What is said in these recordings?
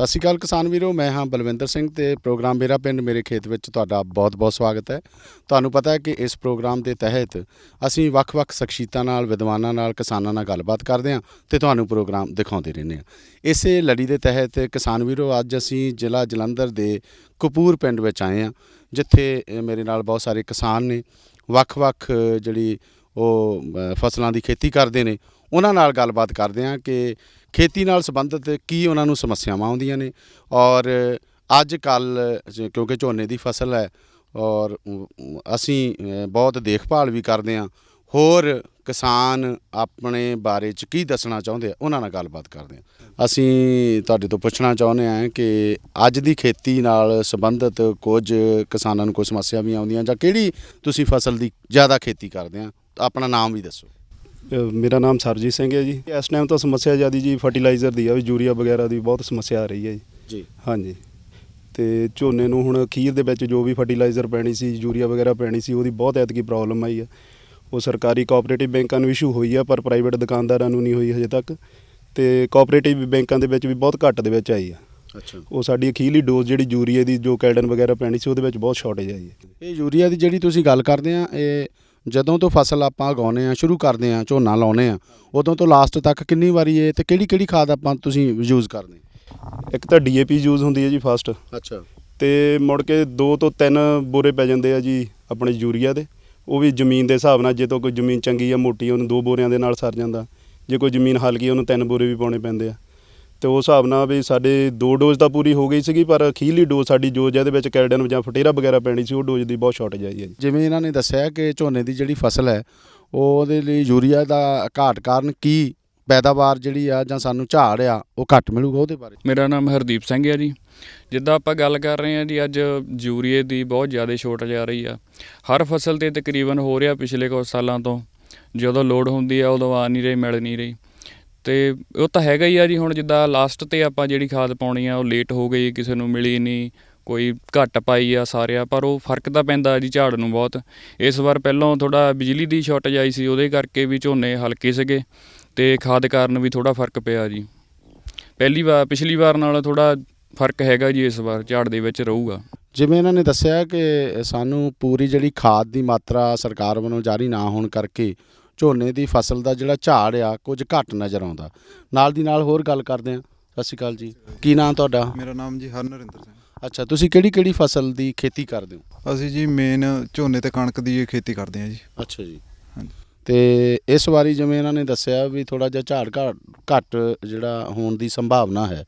ਸਤਿ ਸ਼੍ਰੀ ਅਕਾਲ ਕਿਸਾਨ ਵੀਰੋ, ਮੈਂ ਹਾਂ ਬਲਵਿੰਦਰ ਸਿੰਘ ਤੇ ਪ੍ਰੋਗਰਾਮ ਮੇਰਾ ਪਿੰਡ ਮੇਰੇ ਖੇਤ ਵਿੱਚ ਤੁਹਾਡਾ ਬਹੁਤ-ਬਹੁਤ ਸਵਾਗਤ ਹੈ। ਤੁਹਾਨੂੰ ਪਤਾ ਹੈ ਕਿ ਇਸ ਪ੍ਰੋਗਰਾਮ ਦੇ ਤਹਿਤ ਅਸੀਂ ਵੱਖ-ਵੱਖ ਸ਼ਖਸੀਅਤਾਂ ਨਾਲ, ਵਿਦਵਾਨਾਂ ਨਾਲ, ਕਿਸਾਨਾਂ ਨਾਲ ਗੱਲਬਾਤ ਕਰਦੇ ਹਾਂ ਤੇ ਤੁਹਾਨੂੰ ਪ੍ਰੋਗਰਾਮ ਦਿਖਾਉਂਦੇ ਰਹਿੰਦੇ ਹਾਂ। ਇਸੇ ਲੜੀ ਦੇ ਤਹਿਤ ਕਿਸਾਨ ਵੀਰੋ, ਅੱਜ ਅਸੀਂ ਜ਼ਿਲ੍ਹਾ ਜਲੰਧਰ ਦੇ ਕਪੂਰ ਪਿੰਡ ਵਿੱਚ ਆਏ ਹਾਂ, ਜਿੱਥੇ ਮੇਰੇ ਨਾਲ ਬਹੁਤ ਸਾਰੇ ਕਿਸਾਨ ਨੇ, ਵੱਖ-ਵੱਖ ਜਿਹੜੀ ਉਹ ਫਸਲਾਂ ਦੀ ਖੇਤੀ ਕਰਦੇ ਨੇ। ਉਹਨਾਂ ਨਾਲ ਗੱਲਬਾਤ ਕਰਦੇ ਹਾਂ ਕਿ ਖੇਤੀ ਨਾਲ ਸੰਬੰਧਿਤ ਕੀ ਉਹਨਾਂ ਨੂੰ ਸਮੱਸਿਆਵਾਂ ਆਉਂਦੀਆਂ ਨੇ। ਔਰ ਅੱਜ ਕੱਲ੍ਹ ਕਿਉਂਕਿ ਝੋਨੇ ਦੀ ਫਸਲ ਹੈ ਔਰ ਅਸੀਂ ਬਹੁਤ ਦੇਖਭਾਲ ਵੀ ਕਰਦੇ ਹਾਂ, ਹੋਰ ਕਿਸਾਨ ਆਪਣੇ ਬਾਰੇ 'ਚ ਕੀ ਦੱਸਣਾ ਚਾਹੁੰਦੇ ਆ, ਉਹਨਾਂ ਨਾਲ ਗੱਲਬਾਤ ਕਰਦੇ ਹਾਂ। ਅਸੀਂ ਤੁਹਾਡੇ ਤੋਂ ਪੁੱਛਣਾ ਚਾਹੁੰਦੇ ਹਾਂ ਕਿ ਅੱਜ ਦੀ ਖੇਤੀ ਨਾਲ ਸੰਬੰਧਿਤ ਕੁਝ ਕਿਸਾਨਾਂ ਨੂੰ ਕੋਈ ਸਮੱਸਿਆ ਵੀ ਆਉਂਦੀਆਂ, ਜਾਂ ਕਿਹੜੀ ਤੁਸੀਂ ਫਸਲ ਦੀ ਜ਼ਿਆਦਾ ਖੇਤੀ ਕਰਦੇ ਆ। ਆਪਣਾ ਨਾਮ ਵੀ ਦੱਸੋ। ਮੇਰਾ ਨਾਮ ਸਰਜੀਤ ਸਿੰਘ ਹੈ ਜੀ। ਇਸ ਟਾਈਮ ਤਾਂ ਸਮੱਸਿਆ ਜ਼ਿਆਦਾ ਜੀ ਫਰਟੀਲਾਈਜ਼ਰ ਦੀ ਆ, ਵੀ ਯੂਰੀਆ ਵਗੈਰਾ ਦੀ ਬਹੁਤ ਸਮੱਸਿਆ ਆ ਰਹੀ ਹੈ ਜੀ। ਹਾਂਜੀ, ਅਤੇ ਝੋਨੇ ਨੂੰ ਹੁਣ ਅਖੀਰ ਦੇ ਵਿੱਚ ਜੋ ਵੀ ਫਰਟੀਲਾਈਜ਼ਰ ਪੈਣੀ ਸੀ, ਯੂਰੀਆ ਵਗੈਰਾ ਪੈਣੀ ਸੀ, ਉਹਦੀ ਬਹੁਤ ਐਤਕੀ ਪ੍ਰੋਬਲਮ ਆਈ ਹੈ। ਉਹ ਸਰਕਾਰੀ ਕੋਆਪਰੇਟਿਵ ਬੈਂਕਾਂ ਨੂੰ ਇਸ਼ੂ ਹੋਈ ਆ, ਪਰ ਪ੍ਰਾਈਵੇਟ ਦੁਕਾਨਦਾਰਾਂ ਨੂੰ ਨਹੀਂ ਹੋਈ ਹਜੇ ਤੱਕ। ਅਤੇ ਕੋਆਪਰੇਟਿਵ ਬੈਂਕਾਂ ਦੇ ਵਿੱਚ ਵੀ ਬਹੁਤ ਘੱਟ ਦੇ ਵਿੱਚ ਆਈ ਆ। ਅੱਛਾ, ਉਹ ਸਾਡੀ ਅਖੀਰਲੀ ਡੋਜ਼ ਜਿਹੜੀ ਯੂਰੀਆ ਦੀ, ਜੋ ਕੈਲਡਨ ਵਗੈਰਾ ਪੈਣੀ ਸੀ, ਉਹਦੇ ਵਿੱਚ ਬਹੁਤ ਸ਼ਾਰਟੇਜ ਆਈ ਹੈ। ਇਹ ਯੂਰੀਆ ਦੀ ਜਿਹੜੀ ਤੁਸੀਂ ਗੱਲ ਕਰਦੇ ਆ, ਇਹ ਜਦੋਂ ਤੋਂ ਫਸਲ ਆਪਾਂ ਉਗਾਉਂਦੇ ਹਾਂ, ਸ਼ੁਰੂ ਕਰਦੇ ਹਾਂ, ਝੋਨਾ ਲਾਉਂਦੇ ਹਾਂ, ਉਦੋਂ ਤੋਂ ਲਾਸਟ ਤੱਕ ਕਿੰਨੀ ਵਾਰੀ ਇਹ ਅਤੇ ਕਿਹੜੀ ਖਾਦ ਆਪਾਂ ਤੁਸੀਂ ਯੂਜ਼ ਕਰਦੇ? ਇੱਕ ਤਾਂ DAP ਯੂਜ਼ ਹੁੰਦੀ ਹੈ ਜੀ ਫਸਟ। ਅੱਛਾ। ਅਤੇ ਮੁੜ ਕੇ 2 ਤੋਂ 3 ਬੋਰੇ ਪੈ ਜਾਂਦੇ ਆ ਜੀ ਆਪਣੇ ਯੂਰੀਆ ਦੇ। ਉਹ ਵੀ ਜ਼ਮੀਨ ਦੇ ਹਿਸਾਬ ਨਾਲ, ਜੇ ਤਾਂ ਕੋਈ ਜ਼ਮੀਨ ਚੰਗੀ ਆ, ਮੋਟੀ, ਉਹਨੂੰ 2 ਬੋਰਿਆਂ ਦੇ ਨਾਲ ਸਰ ਜਾਂਦਾ। ਜੇ ਕੋਈ ਜ਼ਮੀਨ ਹਲਕੀ, ਉਹਨੂੰ 3 ਬੋਰੇ ਵੀ ਪਾਉਣੇ ਪੈਂਦੇ ਆ। ਅਤੇ ਉਸ ਹਿਸਾਬ ਨਾਲ ਵੀ ਸਾਡੇ 2 ਡੋਜ਼ ਤਾਂ ਪੂਰੀ ਹੋ ਗਈ ਸੀਗੀ, ਪਰ ਅਖੀਰਲੀ ਡੋਜ਼ ਸਾਡੀ ਜੋ ਜਿਹਦੇ ਵਿੱਚ ਕੈਲਡਨ ਜਾਂ ਫਟੇਰਾ ਵਗੈਰਾ ਪੈਣੀ ਸੀ, ਉਹ ਡੋਜ਼ ਦੀ ਬਹੁਤ ਸ਼ਾਰਟੇਜ ਆਈ ਹੈ ਜੀ। ਜਿਵੇਂ ਇਹਨਾਂ ਨੇ ਦੱਸਿਆ ਕਿ ਝੋਨੇ ਦੀ ਜਿਹੜੀ ਫਸਲ ਹੈ, ਉਹਦੇ ਲਈ ਯੂਰੀਆ ਦਾ ਘਾਟ ਕਾਰਨ ਕੀ ਪੈਦਾਵਾਰ ਜਿਹੜੀ ਆ, ਜਾਂ ਸਾਨੂੰ ਝਾੜ ਆ ਉਹ ਘੱਟ ਮਿਲੂਗਾ, ਉਹਦੇ ਬਾਰੇ? ਮੇਰਾ ਨਾਮ ਹਰਦੀਪ ਸਿੰਘ ਹੈ ਜੀ। ਜਿੱਦਾਂ ਆਪਾਂ ਗੱਲ ਕਰ ਰਹੇ ਹਾਂ ਜੀ, ਅੱਜ ਯੂਰੀਏ ਦੀ ਬਹੁਤ ਜ਼ਿਆਦਾ ਸ਼ੋਰਟੇਜ ਆ ਰਹੀ ਆ। ਹਰ ਫਸਲ 'ਤੇ ਤਕਰੀਬਨ ਹੋ ਰਿਹਾ ਪਿਛਲੇ ਕੁਝ ਸਾਲਾਂ ਤੋਂ। ਜਦੋਂ ਲੋੜ ਹੁੰਦੀ ਆ ਉਦੋਂ ਆ ਨਹੀਂ ਰਹੀ, ਮਿਲ ਨਹੀਂ ਰਹੀ। ਅਤੇ ਉਹ ਤਾਂ ਹੈਗਾ ਹੀ ਆ ਜੀ। ਹੁਣ ਜਿੱਦਾਂ ਲਾਸਟ 'ਤੇ ਆਪਾਂ ਜਿਹੜੀ ਖਾਦ ਪਾਉਣੀ ਆ, ਉਹ ਲੇਟ ਹੋ ਗਈ, ਕਿਸੇ ਨੂੰ ਮਿਲੀ ਨਹੀਂ, ਕੋਈ ਘੱਟ ਪਾਈ ਆ ਸਾਰਿਆਂ, ਪਰ ਉਹ ਫਰਕ ਤਾਂ ਪੈਂਦਾ ਜੀ ਝਾੜ ਨੂੰ ਬਹੁਤ। ਇਸ ਵਾਰ ਪਹਿਲਾਂ ਥੋੜ੍ਹਾ ਬਿਜਲੀ ਦੀ ਸ਼ੋਰਟੇਜ ਆਈ ਸੀ, ਉਹਦੇ ਕਰਕੇ ਵੀ ਝੋਨੇ ਹਲਕੇ ਸੀਗੇ, ਅਤੇ ਖਾਦ ਕਾਰਨ ਵੀ ਥੋੜ੍ਹਾ ਫਰਕ ਪਿਆ ਜੀ। ਪਿਛਲੀ ਵਾਰ ਨਾਲ ਥੋੜ੍ਹਾ ਫਰਕ ਹੈਗਾ ਜੀ, ਇਸ ਵਾਰ ਝਾੜ ਦੇ ਵਿੱਚ ਰਹੂਗਾ। ਜਿਵੇਂ ਇਹਨਾਂ ਨੇ ਦੱਸਿਆ ਕਿ ਸਾਨੂੰ ਪੂਰੀ ਜਿਹੜੀ ਖਾਦ ਦੀ ਮਾਤਰਾ ਸਰਕਾਰ ਵੱਲੋਂ ਜਾਰੀ ਨਾ ਹੋਣ ਕਰਕੇ ਝੋਨੇ ਦੀ ਫਸਲ ਦਾ ਜਿਹੜਾ ਝਾੜ ਆ ਕੁਝ ਘੱਟ ਨਜ਼ਰ ਆਉਂਦਾ। ਨਾਲ ਦੀ ਨਾਲ ਹੋਰ ਗੱਲ ਕਰਦੇ ਹਾਂ। ਸਤਿ ਸ਼੍ਰੀ ਅਕਾਲ ਜੀ, ਕੀ ਨਾਮ ਤੁਹਾਡਾ? ਮੇਰਾ ਨਾਮ ਜੀ ਹਰਨਰਿੰਦਰ ਸਿੰਘ। ਅੱਛਾ, ਤੁਸੀਂ ਕਿਹੜੀ ਫਸਲ ਦੀ ਖੇਤੀ ਕਰਦੇ ਹੋ? ਅਸੀਂ ਜੀ ਮੇਨ ਝੋਨੇ ਅਤੇ ਕਣਕ ਦੀ ਖੇਤੀ ਕਰਦੇ ਹਾਂ ਜੀ। ਅੱਛਾ ਜੀ। ਹਾਂਜੀ। ਅਤੇ ਇਸ ਵਾਰੀ ਜਿਵੇਂ ਇਹਨਾਂ ਨੇ ਦੱਸਿਆ ਵੀ ਥੋੜ੍ਹਾ ਜਿਹਾ ਝਾੜ ਘੱਟ ਜਿਹੜਾ ਹੋਣ ਦੀ ਸੰਭਾਵਨਾ ਹੈ।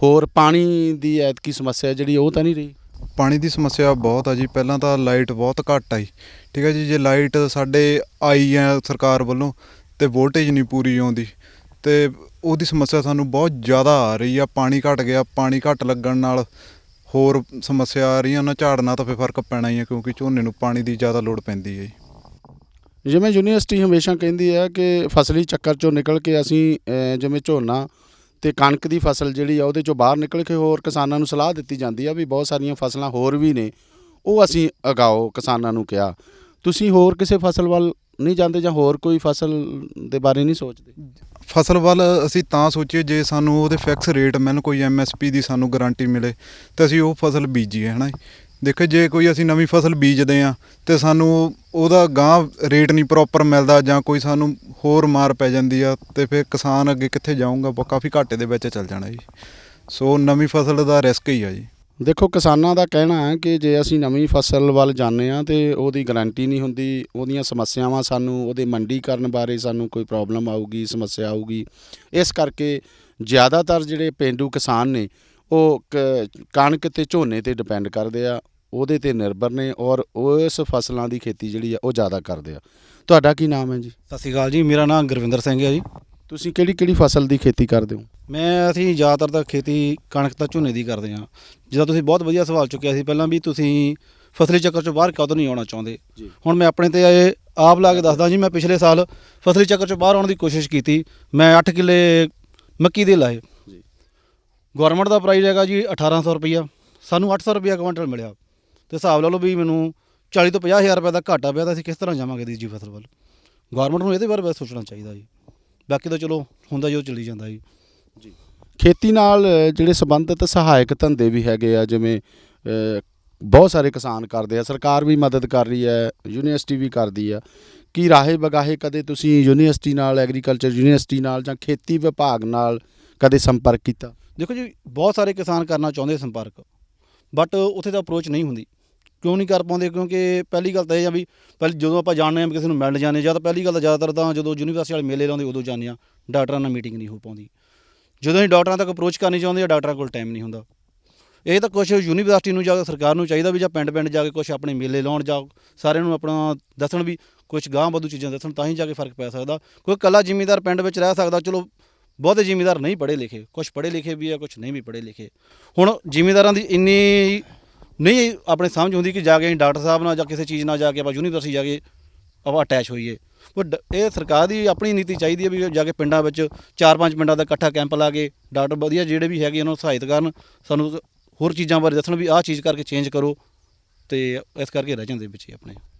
ਹੋਰ ਪਾਣੀ ਦੀ ਐਤਕੀ ਸਮੱਸਿਆ ਜਿਹੜੀ ਉਹ ਤਾਂ ਨਹੀਂ ਰਹੀ? ਪਾਣੀ ਦੀ ਸਮੱਸਿਆ ਬਹੁਤ ਆ ਜੀ। ਪਹਿਲਾਂ ਤਾਂ ਲਾਈਟ ਬਹੁਤ ਘੱਟ ਆਈ, ਠੀਕ ਹੈ ਜੀ। ਜੇ ਲਾਈਟ ਸਾਡੇ ਆਈ ਹੈ ਸਰਕਾਰ ਵੱਲੋਂ, ਅਤੇ ਵੋਲਟੇਜ ਨਹੀਂ ਪੂਰੀ ਆਉਂਦੀ, ਅਤੇ ਉਹਦੀ ਸਮੱਸਿਆ ਸਾਨੂੰ ਬਹੁਤ ਜ਼ਿਆਦਾ ਆ ਰਹੀ ਆ। ਪਾਣੀ ਘੱਟ ਗਿਆ, ਪਾਣੀ ਘੱਟ ਲੱਗਣ ਨਾਲ ਹੋਰ ਸਮੱਸਿਆ ਆ ਰਹੀਆਂ। ਉਹਨਾਂ ਝਾੜ ਨਾਲ ਤਾਂ ਫਿਰ ਫਰਕ ਪੈਣਾ ਹੀ ਹੈ, ਕਿਉਂਕਿ ਝੋਨੇ ਨੂੰ ਪਾਣੀ ਦੀ ਜ਼ਿਆਦਾ ਲੋੜ ਪੈਂਦੀ ਹੈ ਜੀ। ਜਿਵੇਂ ਯੂਨੀਵਰਸਿਟੀ ਹਮੇਸ਼ਾ ਕਹਿੰਦੀ ਹੈ ਕਿ ਫਸਲੀ ਚੱਕਰ 'ਚੋਂ ਨਿਕਲ ਕੇ ਅਸੀਂ ਜਿਵੇਂ ਝੋਨਾ ਅਤੇ ਕਣਕ ਦੀ ਫਸਲ ਜਿਹੜੀ ਆ, ਉਹਦੇ 'ਚੋਂ ਬਾਹਰ ਨਿਕਲ ਕੇ ਹੋਰ ਕਿਸਾਨਾਂ ਨੂੰ ਸਲਾਹ ਦਿੱਤੀ ਜਾਂਦੀ ਆ ਵੀ ਬਹੁਤ ਸਾਰੀਆਂ ਫਸਲਾਂ ਹੋਰ ਵੀ ਨੇ, ਉਹ ਅਸੀਂ ਉਗਾਓ, ਕਿਸਾਨਾਂ ਨੂੰ ਕਿਹਾ। ਤੁਸੀਂ ਹੋਰ ਕਿਸੇ ਫਸਲ ਵੱਲ ਨਹੀਂ ਜਾਂਦੇ, ਜਾਂ ਹੋਰ ਕੋਈ ਫਸਲ ਦੇ ਬਾਰੇ ਨਹੀਂ ਸੋਚਦੇ? ਫਸਲ ਵੱਲ ਅਸੀਂ ਤਾਂ ਸੋਚੀਏ ਜੇ ਸਾਨੂੰ ਉਹਦੇ ਫਿਕਸ ਰੇਟ ਮਿਲਣ, ਕੋਈ MSP ਦੀ ਸਾਨੂੰ ਗਾਰੰਟੀ ਮਿਲੇ, ਤਾਂ ਅਸੀਂ ਉਹ ਫਸਲ ਬੀਜੀਏ, ਹੈ ਨਾ ਜੀ। ਦੇਖੋ, ਜੇ ਕੋਈ ਅਸੀਂ ਨਵੀਂ ਫਸਲ ਬੀਜਦੇ ਹਾਂ ਅਤੇ ਸਾਨੂੰ ਉਹਦਾ ਗਾਂਹ ਰੇਟ ਨਹੀਂ ਪ੍ਰੋਪਰ ਮਿਲਦਾ, ਜਾਂ ਕੋਈ ਸਾਨੂੰ ਹੋਰ ਮਾਰ ਪੈ ਜਾਂਦੀ ਆ, ਅਤੇ ਫਿਰ ਕਿਸਾਨ ਅੱਗੇ ਕਿੱਥੇ ਜਾਊਗਾ? ਕਾਫੀ ਘਾਟੇ ਦੇ ਵਿੱਚ ਚੱਲ ਜਾਣਾ ਜੀ। ਸੋ ਨਵੀਂ ਫਸਲ ਦਾ ਰਿਸਕ ਹੀ ਆ ਜੀ। ਦੇਖੋ, ਕਿਸਾਨਾਂ ਦਾ ਕਹਿਣਾ ਹੈ ਕਿ ਜੇ ਅਸੀਂ ਨਵੀਂ ਫਸਲ ਵੱਲ ਜਾਂਦੇ ਹਾਂ ਅਤੇ ਉਹਦੀ ਗਰੰਟੀ ਨਹੀਂ ਹੁੰਦੀ, ਉਹਦੀਆਂ ਸਮੱਸਿਆਵਾਂ, ਸਾਨੂੰ ਉਹਦੇ ਮੰਡੀਕਰਨ ਬਾਰੇ ਸਾਨੂੰ ਕੋਈ ਪ੍ਰੋਬਲਮ ਆਊਗੀ, ਸਮੱਸਿਆ ਆਊਗੀ। ਇਸ ਕਰਕੇ ਜ਼ਿਆਦਾਤਰ ਜਿਹੜੇ ਪੇਂਡੂ ਕਿਸਾਨ ਨੇ ਉਹ ਕਣਕ ਅਤੇ ਝੋਨੇ 'ਤੇ ਡਿਪੈਂਡ ਕਰਦੇ ਆ, ਉਹਦੇ 'ਤੇ ਨਿਰਭਰ ਨੇ, ਔਰ ਉਸ ਫਸਲਾਂ ਦੀ ਖੇਤੀ ਜਿਹੜੀ ਆ ਉਹ ਜ਼ਿਆਦਾ ਕਰਦੇ ਆ। ਤੁਹਾਡਾ ਕੀ ਨਾਮ ਹੈ ਜੀ? ਸਤਿ ਸ਼੍ਰੀ ਅਕਾਲ ਜੀ, ਮੇਰਾ ਨਾਮ ਗੁਰਵਿੰਦਰ ਸਿੰਘ ਹੈ ਜੀ। ਤੁਸੀਂ ਕਿਹੜੀ ਫਸਲ ਦੀ ਖੇਤੀ ਕਰਦੇ ਹੋ? ਅਸੀਂ ਜ਼ਿਆਦਾਤਰ ਤਾਂ ਖੇਤੀ ਕਣਕ ਤਾਂ ਝੋਨੇ ਦੀ ਕਰਦੇ ਹਾਂ। ਜਿੱਦਾਂ ਤੁਸੀਂ ਬਹੁਤ ਵਧੀਆ ਸਵਾਲ ਚੁੱਕਿਆ ਸੀ ਪਹਿਲਾਂ ਵੀ, ਤੁਸੀਂ ਫਸਲੀ ਚੱਕਰ 'ਚੋਂ ਬਾਹਰ ਕਦੋਂ ਨਹੀਂ ਆਉਣਾ ਚਾਹੁੰਦੇ। ਹੁਣ ਮੈਂ ਆਪਣੇ 'ਤੇ ਆਪ ਲਾ ਕੇ ਦੱਸਦਾ ਜੀ। ਮੈਂ ਪਿਛਲੇ ਸਾਲ ਫਸਲੀ ਚੱਕਰ 'ਚੋਂ ਬਾਹਰ ਆਉਣ ਦੀ ਕੋਸ਼ਿਸ਼ ਕੀਤੀ। ਮੈਂ 8 ਕਿੱਲੇ ਮੱਕੀ ਦੇ ਲਾਏ। ਗੌਰਮੈਂਟ ਦਾ ਪ੍ਰਾਈਜ਼ ਹੈਗਾ ਜੀ 1800 ਰੁਪਈਆ, ਸਾਨੂੰ 800 ਰੁਪਈਆ ਕੁਇੰਟਲ ਮਿਲਿਆ। ਅਤੇ ਹਿਸਾਬ ਲਾ ਲਓ ਵੀ ਮੈਨੂੰ 40 ਤੋਂ 50 ਹਜ਼ਾਰ ਰੁਪਏ ਦਾ ਘਾਟਾ ਪਿਆ, ਤਾਂ ਅਸੀਂ ਕਿਸ ਤਰ੍ਹਾਂ ਜਾਵਾਂਗੇ ਦੂਜੀ ਫਸਲ ਵੱਲ? ਗੌਰਮੈਂਟ ਨੂੰ ਇਹਦੇ ਬਾਰੇ ਸੋਚਣਾ ਚਾਹੀਦਾ ਜੀ। ਬਾਕੀ ਤਾਂ ਚਲੋ ਹੁੰਦਾ ਜੋ ਚੱਲੀ ਜਾਂਦਾ ਜੀ। ਖੇਤੀ ਨਾਲ ਜਿਹੜੇ ਸੰਬੰਧਿਤ ਸਹਾਇਕ ਧੰਦੇ ਵੀ ਹੈਗੇ ਆ, ਜਿਵੇਂ ਬਹੁਤ ਸਾਰੇ ਕਿਸਾਨ ਕਰਦੇ ਆ, ਸਰਕਾਰ ਵੀ ਮਦਦ ਕਰ ਰਹੀ ਹੈ, ਯੂਨੀਵਰਸਿਟੀ ਵੀ ਕਰਦੀ ਆ। ਕੀ ਰਾਹੇ ਬਗਾਹੇ ਕਦੇ ਤੁਸੀਂ ਯੂਨੀਵਰਸਿਟੀ ਨਾਲ, ਐਗਰੀਕਲਚਰ ਯੂਨੀਵਰਸਿਟੀ ਨਾਲ ਜਾਂ ਖੇਤੀ ਵਿਭਾਗ ਨਾਲ ਕਦੇ ਸੰਪਰਕ ਕੀਤਾ? ਦੇਖੋ ਜੀ, ਬਹੁਤ ਸਾਰੇ ਕਿਸਾਨ ਕਰਨਾ ਚਾਹੁੰਦੇ ਸੰਪਰਕ, ਬਟ ਉੱਥੇ ਤਾਂ ਅਪਰੋਚ ਨਹੀਂ ਹੁੰਦੀ। ਕਿਉਂ ਨਹੀਂ ਕਰ ਪਾਉਂਦੇ? ਕਿਉਂਕਿ ਪਹਿਲੀ ਗੱਲ ਤਾਂ ਇਹ ਆ ਵੀ ਪਹਿਲੇ ਜਦੋਂ ਆਪਾਂ ਜਾਣਦੇ ਹਾਂ ਕਿਸੇ ਨੂੰ ਮਿਲਣ ਜਾਂਦੇ, ਜਾਂ ਤਾਂ ਪਹਿਲੀ ਗੱਲ ਤਾਂ ਜ਼ਿਆਦਾਤਰ ਤਾਂ ਜਦੋਂ ਯੂਨੀਵਰਸਿਟੀ ਵਾਲੇ ਮੇਲੇ ਲਾਉਂਦੇ ਉਦੋਂ ਜਾਂਦੇ ਹਾਂ, ਡਾਕਟਰਾਂ ਨਾਲ ਮੀਟਿੰਗ ਨਹੀਂ ਹੋ ਪਾਉਂਦੀ। ਜਦੋਂ ਅਸੀਂ ਡਾਕਟਰਾਂ ਤੱਕ ਅਪਰੋਚ ਕਰਨੀ ਚਾਹੁੰਦੇ ਆ, ਡਾਕਟਰਾਂ ਕੋਲ ਟਾਈਮ ਨਹੀਂ ਹੁੰਦਾ। ਇਹ ਤਾਂ ਕੁਛ ਯੂਨੀਵਰਸਿਟੀ ਨੂੰ ਜਾਂ ਸਰਕਾਰ ਨੂੰ ਚਾਹੀਦਾ ਵੀ ਜਾਂ ਪਿੰਡ ਪਿੰਡ ਜਾ ਕੇ ਕੁਛ ਆਪਣੇ ਮੇਲੇ ਲਾਉਣ, ਜਾਂ ਸਾਰਿਆਂ ਨੂੰ ਆਪਣਾ ਦੱਸਣ ਵੀ ਕੁਛ ਗਾਂਹ ਵਾਧੂ ਚੀਜ਼ਾਂ ਦੱਸਣ, ਤਾਂ ਹੀ ਜਾ ਕੇ ਫਰਕ ਪੈ ਸਕਦਾ। ਕੋਈ ਇਕੱਲਾ ਜ਼ਿਮੀਂਦਾਰ ਪਿੰਡ ਵਿੱਚ ਰਹਿ ਸਕਦਾ। ਚਲੋ ਬਹੁਤੇ ਜ਼ਿਮੀਂਦਾਰ ਨਹੀਂ ਪੜ੍ਹੇ ਲਿਖੇ, ਕੁਛ ਪੜ੍ਹੇ ਲਿਖੇ ਵੀ ਆ, ਕੁਛ ਨਹੀਂ ਵੀ ਪੜ੍ਹੇ ਲਿਖੇ। ਹੁਣ ਜ਼ਿਮੀਂਦਾਰਾਂ ਦੀ ਇੰਨੀ ਨਹੀਂ ਆਪਣੇ ਸਮਝ ਹੁੰਦੀ ਕਿ ਜਾ ਕੇ ਅਸੀਂ ਡਾਕਟਰ ਸਾਹਿਬ ਨਾਲ ਜਾਂ ਕਿਸੇ ਚੀਜ਼ ਨਾਲ ਜਾ ਕੇ ਆਪਾਂ ਯੂਨੀਵਰਸਿਟੀ ਜਾ ਕੇ ਆਪਾਂ ਅਟੈਚ ਹੋਈਏ। ਪਰ ਇਹ ਸਰਕਾਰ ਦੀ ਆਪਣੀ ਨੀਤੀ ਚਾਹੀਦੀ ਹੈ ਵੀ ਜਾ ਕੇ ਪਿੰਡਾਂ ਵਿੱਚ 4-5 ਪਿੰਡਾਂ ਦਾ ਇਕੱਠਾ ਕੈਂਪ ਲਾ ਕੇ ਡਾਕਟਰ ਵਧੀਆ ਜਿਹੜੇ ਵੀ ਹੈਗੇ ਉਹਨਾਂ ਨੂੰ ਸਹਾਇਤਾ ਕਰਨ, ਸਾਨੂੰ ਹੋਰ ਚੀਜ਼ਾਂ ਬਾਰੇ ਦੱਸਣ ਵੀ ਆਹ ਚੀਜ਼ ਕਰਕੇ ਚੇਂਜ ਕਰੋ, ਅਤੇ ਇਸ ਕਰਕੇ ਰਹਿ ਜਾਂਦੇ ਵਿੱਚ ਹੀ ਆਪਣੇ।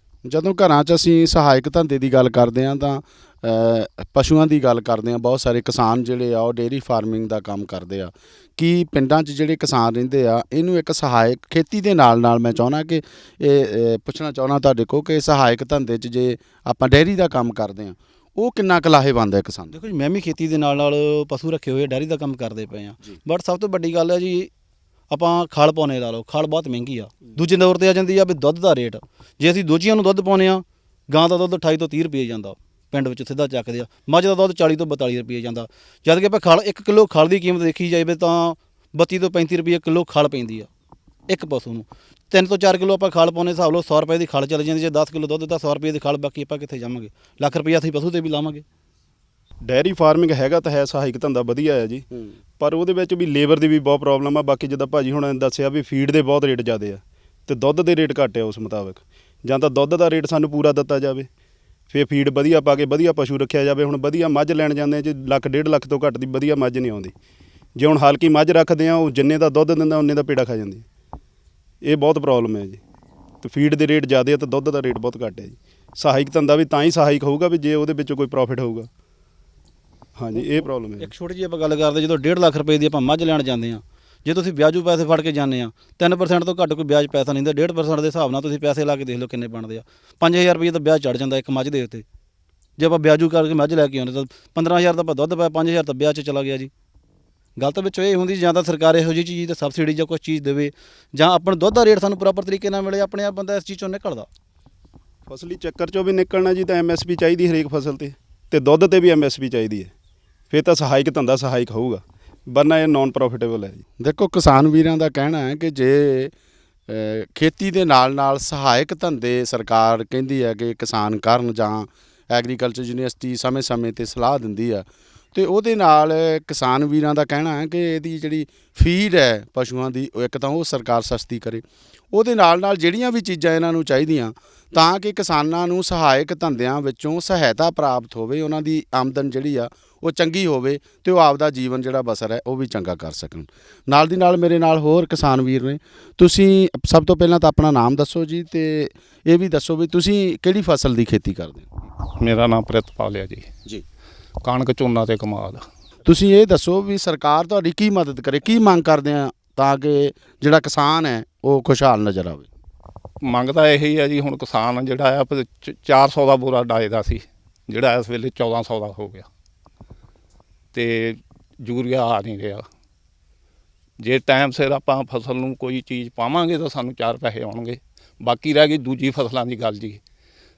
ਜਦੋਂ ਘਰਾਂ 'ਚ ਅਸੀਂ ਸਹਾਇਕ ਧੰਦੇ ਦੀ ਗੱਲ ਕਰਦੇ ਹਾਂ ਤਾਂ ਪਸ਼ੂਆਂ ਦੀ ਗੱਲ ਕਰਦੇ ਹਾਂ। ਬਹੁਤ ਸਾਰੇ ਕਿਸਾਨ ਜਿਹੜੇ ਆ ਉਹ ਡੇਅਰੀ ਫਾਰਮਿੰਗ ਦਾ ਕੰਮ ਕਰਦੇ ਆ। ਕੀ ਪਿੰਡਾਂ 'ਚ ਜਿਹੜੇ ਕਿਸਾਨ ਰਹਿੰਦੇ ਆ ਇਹਨੂੰ ਇੱਕ ਸਹਾਇਕ ਖੇਤੀ ਦੇ ਨਾਲ ਮੈਂ ਚਾਹੁੰਦਾ ਕਿ ਇਹ ਪੁੱਛਣਾ ਚਾਹੁੰਦਾ ਤੁਹਾਡੇ ਕੋਲ ਕਿ ਸਹਾਇਕ ਧੰਦੇ 'ਚ ਜੇ ਆਪਾਂ ਡੇਅਰੀ ਦਾ ਕੰਮ ਕਰਦੇ ਹਾਂ ਉਹ ਕਿੰਨਾ ਕੁ ਲਾਹੇਵੰਦ ਹੈ ਕਿਸਾਨ? ਦੇਖੋ ਜੀ, ਮੈਂ ਵੀ ਖੇਤੀ ਦੇ ਨਾਲ ਪਸ਼ੂ ਰੱਖੇ ਹੋਏ, ਡੈਰੀ ਦਾ ਕੰਮ ਕਰਦੇ ਪਏ ਹਾਂ। ਬਟ ਸਭ ਤੋਂ ਵੱਡੀ ਗੱਲ ਹੈ ਜੀ, ਆਪਾਂ ਖਲ ਪਾਉਂਦੇ ਲਾ ਲਓ, ਖਲ ਬਹੁਤ ਮਹਿੰਗੀ ਆ। ਦੂਜੇ ਨੰਬਰ 'ਤੇ ਆ ਜਾਂਦੀ ਆ ਵੀ ਦੁੱਧ ਦਾ ਰੇਟ। ਜੇ ਅਸੀਂ ਦੋਜੀਆਂ ਨੂੰ ਦੁੱਧ ਪਾਉਂਦੇ ਹਾਂ, ਗਾਂ ਦਾ ਦੁੱਧ 28 ਤੋਂ 30 ਰੁਪਏ ਜਾਂਦਾ, ਪਿੰਡ ਵਿੱਚ ਸਿੱਧਾ ਚੱਕਦੇ ਆ। ਮੱਝ ਦਾ ਦੁੱਧ 40 ਤੋਂ 42 ਰੁਪਏ ਜਾਂਦਾ। ਜਦ ਕਿ ਆਪਾਂ ਖਲ 1 ਕਿਲੋ ਖਲ ਦੀ ਕੀਮਤ ਦੇਖੀ ਜਾਵੇ ਤਾਂ 32 ਤੋਂ 35 ਰੁਪਏ ਕਿਲੋ ਖਲ ਪੈਂਦੀ ਆ ਇੱਕ ਪਸ਼ੂ ਨੂੰ। 3 ਤੋਂ 4 ਕਿਲੋ ਆਪਾਂ ਖਲ ਪਾਉਂਦੇ, ਹਿਸਾਬ ਲਓ 100 ਰੁਪਏ ਦੀ ਖਲ ਚੱਲ ਜਾਂਦੀ। ਜੇ 10 ਕਿਲੋ ਦੁੱਧ ਦਿੱਤਾ 100 ਰੁਪਏ ਦੀ ਖਲ, ਬਾਕੀ ਆਪਾਂ ਕਿੱਥੇ ਜਾਵਾਂਗੇ? ਲੱਖ ਰੁਪਈਆ ਅਸੀਂ ਪਸ਼ੂ 'ਤੇ ਵੀ ਲਾਵਾਂਗੇ। ਡੈਰੀ ਫਾਰਮਿੰਗ ਹੈਗਾ ਤਾਂ ਹੈ ਸਹਾਇਕ ਧੰਦਾ ਵਧੀਆ ਹੈ ਜੀ, ਪਰ ਉਹਦੇ ਵਿੱਚ ਵੀ ਲੇਬਰ ਦੀ ਵੀ ਬਹੁਤ ਪ੍ਰੋਬਲਮ ਆ। ਬਾਕੀ ਜਿੱਦਾਂ ਭਾਜੀ ਹੁਣ ਦੱਸਿਆ ਵੀ ਫੀਡ ਦੇ ਬਹੁਤ ਰੇਟ ਜ਼ਿਆਦੇ ਆ ਅਤੇ ਦੁੱਧ ਦੇ ਰੇਟ ਘੱਟ ਆ ਉਸ ਮੁਤਾਬਕ। ਜਾਂ ਤਾਂ ਦੁੱਧ ਦਾ ਰੇਟ ਸਾਨੂੰ ਪੂਰਾ ਦਿੱਤਾ ਜਾਵੇ, ਫਿਰ ਫੀਡ ਵਧੀਆ ਪਾ ਕੇ ਵਧੀਆ ਪਸ਼ੂ ਰੱਖਿਆ ਜਾਵੇ। ਹੁਣ ਵਧੀਆ ਮੱਝ ਲੈਣ ਜਾਂਦੇ ਜੀ 1.5 ਲੱਖ ਤੋਂ ਘੱਟ ਦੀ ਵਧੀਆ ਮੱਝ ਨਹੀਂ ਆਉਂਦੀ। ਜੇ ਹੁਣ ਹਲਕੀ ਮੱਝ ਰੱਖਦੇ ਆ, ਉਹ ਜਿੰਨੇ ਦਾ ਦੁੱਧ ਦਿੰਦਾ ਉਨੇ ਦਾ ਪੇੜਾ ਖਾ ਜਾਂਦੀ। ਇਹ ਬਹੁਤ ਪ੍ਰੋਬਲਮ ਹੈ ਜੀ। ਅਤੇ ਫੀਡ ਦੇ ਰੇਟ ਜ਼ਿਆਦੇ ਆ ਅਤੇ ਦੁੱਧ ਦਾ ਰੇਟ ਬਹੁਤ ਘੱਟ ਹੈ ਜੀ। ਸਹਾਇਕ ਧੰਦਾ ਵੀ ਤਾਂ ਹੀ ਸਹਾਇਕ ਹੋਊਗਾ ਵੀ ਜੇ ਉਹਦੇ ਵਿੱਚੋਂ ਕੋਈ ਪ੍ਰੋਫਿਟ ਹੋਊਗਾ। ਹਾਂਜੀ, ਇਹ ਪ੍ਰੋਬਲਮ ਹੈ। ਇੱਕ ਛੋਟੀ ਜਿਹੀ ਆਪਾਂ ਗੱਲ ਕਰਦੇ, ਜਦੋਂ 1.5 ਲੱਖ ਰੁਪਏ ਦੀ ਆਪਾਂ ਮੱਝ ਲੈਣ ਜਾਂਦੇ ਹਾਂ, ਜੇ ਤੁਸੀਂ ਵਿਆਜੂ ਪੈਸੇ ਫੜ ਕੇ ਜਾਂਦੇ ਆ, 3% ਤੋਂ ਘੱਟ ਕੋਈ ਵਿਆਜ ਪੈਸਾ ਨਹੀਂ ਦਿੰਦਾ। 1.5% ਦੇ ਹਿਸਾਬ ਨਾਲ ਤੁਸੀਂ ਪੈਸੇ ਲਾ ਕੇ ਦੇਖ ਲਓ ਕਿੰਨੇ ਬਣਦੇ ਆ। 5000 ਰੁਪਏ ਤਾਂ ਵਿਆਜ ਚੜ੍ਹ ਜਾਂਦਾ ਇੱਕ ਮੱਝ ਦੇ ਉੱਤੇ। ਜੇ ਆਪਾਂ ਵਿਆਜੂ ਕਰਕੇ ਮੱਝ ਲੈ ਕੇ ਆਉਂਦੇ ਤਾਂ 15000 ਦਾ ਆਪਾਂ ਦੁੱਧ ਪਾਇਆ, 5000 ਤਾਂ ਵਿਆਜ 'ਚ ਚਲਾ ਗਿਆ ਜੀ। ਗੱਲ ਤਾਂ ਵਿੱਚ ਇਹ ਹੁੰਦੀ, ਜਾਂ ਤਾਂ ਸਰਕਾਰ ਇਹੋ ਜਿਹੀ ਚੀਜ਼ 'ਤੇ ਸਬਸਿਡੀ ਜਾਂ ਕੁਛ ਚੀਜ਼ ਦੇਵੇ, ਜਾਂ ਆਪਾਂ ਨੂੰ ਦੁੱਧ ਦਾ ਰੇਟ ਸਾਨੂੰ ਪ੍ਰੋਪਰ ਤਰੀਕੇ ਨਾਲ ਮਿਲੇ। ਆਪਣੇ ਆਪ ਬੰਦਾ ਇਸ ਚੀਜ਼ 'ਚੋਂ ਨਿਕਲਦਾ। ਫਸਲੀ ਚੱਕਰ 'ਚੋਂ ਵੀ ਨਿਕਲਣਾ ਜੀ ਤਾਂ MSP ਚਾਹੀਦੀ ਹਰੇਕ ਫਸਲ 'ਤੇ, ਅਤੇ ਦੁੱਧ 'ਤੇ ਵੀ MSP ਚਾਹੀਦੀ ਹੈ। ਫਿਰ ਤਾਂ ਸਹਾਇਕ ਧੰਦਾ ਸਹਾਇਕ ਹੋਊਗਾ, ਵਰਨਾ ਇਹ ਨਾਨ ਪ੍ਰੋਫਿਟੇਬਲ ਹੈ ਜੀ। ਦੇਖੋ, ਕਿਸਾਨ ਵੀਰਾਂ ਦਾ ਕਹਿਣਾ ਹੈ ਕਿ ਜੇ ਖੇਤੀ ਦੇ ਨਾਲ ਸਹਾਇਕ ਧੰਦੇ ਸਰਕਾਰ ਕਹਿੰਦੀ ਹੈ ਕਿ ਕਿਸਾਨ ਕਰਨ, ਜਾਂ ਐਗਰੀਕਲਚਰ ਯੂਨੀਵਰਸਿਟੀ ਸਮੇਂ-ਸਮੇਂ 'ਤੇ ਸਲਾਹ ਦਿੰਦੀ ਆ, ਅਤੇ ਉਹਦੇ ਨਾਲ ਕਿਸਾਨ ਵੀਰਾਂ ਦਾ ਕਹਿਣਾ ਹੈ ਕਿ ਇਹਦੀ ਜਿਹੜੀ ਫੀਡ ਹੈ ਪਸ਼ੂਆਂ ਦੀ, ਇੱਕ ਤਾਂ ਉਹ ਸਰਕਾਰ ਸਸਤੀ ਕਰੇ। ਉਹਦੇ ਨਾਲ ਜਿਹੜੀਆਂ ਵੀ ਚੀਜ਼ਾਂ ਇਹਨਾਂ ਨੂੰ ਚਾਹੀਦੀਆਂ ਤਾਂ ਕਿ ਕਿਸਾਨਾਂ ਨੂੰ ਸਹਾਇਕ ਧੰਦਿਆਂ ਵਿੱਚੋਂ ਸਹਾਇਤਾ ਪ੍ਰਾਪਤ ਹੋਵੇ, ਉਹਨਾਂ ਦੀ ਆਮਦਨ ਜਿਹੜੀ ਆ ਉਹ ਚੰਗੀ ਹੋਵੇ ਅਤੇ ਉਹ ਆਪਦਾ ਜੀਵਨ ਜਿਹੜਾ ਬਸਰ ਹੈ ਉਹ ਵੀ ਚੰਗਾ ਕਰ ਸਕਣ। ਨਾਲ ਦੀ ਨਾਲ ਮੇਰੇ ਨਾਲ ਹੋਰ ਕਿਸਾਨ ਵੀਰ ਨੇ। ਤੁਸੀਂ ਸਭ ਤੋਂ ਪਹਿਲਾਂ ਤਾਂ ਆਪਣਾ ਨਾਮ ਦੱਸੋ ਜੀ, ਅਤੇ ਇਹ ਵੀ ਦੱਸੋ ਵੀ ਤੁਸੀਂ ਕਿਹੜੀ ਫਸਲ ਦੀ ਖੇਤੀ ਕਰਦੇ ਹੋ? ਮੇਰਾ ਨਾਮ ਪ੍ਰਿਤਪਾਲ ਹੈ ਜੀ। ਕਣਕ, ਝੋਨਾ ਤੇ ਕਮਾਦ। ਤੁਸੀਂ ਇਹ ਦੱਸੋ ਵੀ ਸਰਕਾਰ ਤੁਹਾਡੀ ਕੀ ਮਦਦ ਕਰੇ, ਕੀ ਮੰਗ ਕਰਦੇ ਆ ਤਾਂ ਕਿ ਜਿਹੜਾ ਕਿਸਾਨ ਹੈ ਉਹ ਖੁਸ਼ਹਾਲ ਨਜ਼ਰ ਆਵੇ? ਮੰਗ ਤਾਂ ਇਹੀ ਹੈ ਜੀ, ਹੁਣ ਕਿਸਾਨ ਜਿਹੜਾ ਆ 400 ਦਾ ਬੋਰਾ ਡਾਏ ਦਾ ਸੀ, ਜਿਹੜਾ ਇਸ ਵੇਲੇ 1400 ਦਾ ਹੋ ਗਿਆ, ਅਤੇ ਯੂਰੀਆ ਆ ਨਹੀਂ ਰਿਹਾ। ਜੇ ਟਾਈਮ ਸਿਰ ਆਪਾਂ ਫਸਲ ਨੂੰ ਕੋਈ ਚੀਜ਼ ਪਾਵਾਂਗੇ ਤਾਂ ਸਾਨੂੰ 4 ਪੈਸੇ ਆਉਣਗੇ। ਬਾਕੀ ਰਹਿ ਗਈ ਦੂਜੀ ਫਸਲਾਂ ਦੀ ਗੱਲ ਜੀ।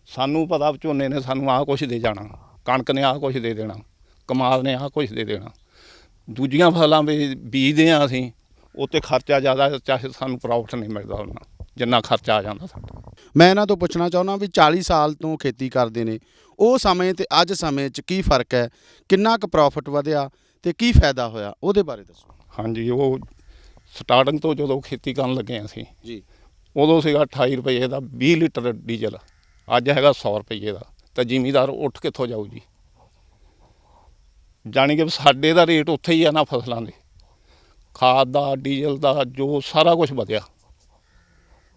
ਸਾਨੂੰ ਪਤਾ ਝੋਨੇ ਨੇ ਸਾਨੂੰ ਆਹ ਕੁਛ ਦੇ ਜਾਣਾ, ਕਣਕ ਨੇ ਆਹ ਕੁਛ ਦੇ ਦੇਣਾ, ਕਮਾਦ ਨੇ ਆਹ ਕੁਛ ਦੇ ਦੇਣਾ। ਦੂਜੀਆਂ ਫਸਲਾਂ ਵੀ ਬੀਜਦੇ ਹਾਂ ਅਸੀਂ, ਉੱਤੇ ਖਰਚਾ ਜ਼ਿਆਦਾ, ਚਾਹੇ ਸਾਨੂੰ ਪ੍ਰੋਫਿਟ ਨਹੀਂ ਮਿਲਦਾ ਉਹਨਾਂ ਜਿੰਨਾ ਖਰਚਾ ਆ ਜਾਂਦਾ ਸਾਡਾ। ਮੈਂ ਇਹਨਾਂ ਤੋਂ ਪੁੱਛਣਾ ਚਾਹੁੰਦਾ ਵੀ 40 ਸਾਲ ਤੋਂ ਖੇਤੀ ਕਰਦੇ ਨੇ, ਉਹ ਸਮੇਂ ਅਤੇ ਅੱਜ ਸਮੇਂ 'ਚ ਕੀ ਫਰਕ ਹੈ? ਕਿੰਨਾ ਕੁ ਪ੍ਰੋਫਿਟ ਵਧਿਆ ਅਤੇ ਕੀ ਫਾਇਦਾ ਹੋਇਆ, ਉਹਦੇ ਬਾਰੇ ਦੱਸੋ। ਹਾਂਜੀ, ਉਹ ਸਟਾਰਟਿੰਗ ਤੋਂ ਜਦੋਂ ਖੇਤੀ ਕਰਨ ਲੱਗੇ ਅਸੀਂ ਜੀ, ਉਦੋਂ ਸੀਗਾ 28 ਰੁਪਏ ਦਾ 20 ਲੀਟਰ ਡੀਜ਼ਲ, ਅੱਜ ਹੈਗਾ 100 ਰੁਪਏ ਦਾ। ਤਾਂ ਜ਼ਿਮੀਂਦਾਰ ਉੱਠ ਕਿੱਥੋਂ ਜਾਊ ਜੀ? ਜਾਣੀ ਕਿ ਸਾਡੇ ਦਾ ਰੇਟ ਉੱਥੇ ਹੀ ਆ ਨਾ, ਫਸਲਾਂ ਦੇ ਖਾਦ ਦਾ, ਡੀਜ਼ਲ ਦਾ, ਜੋ ਸਾਰਾ ਕੁਝ ਵਧਿਆ।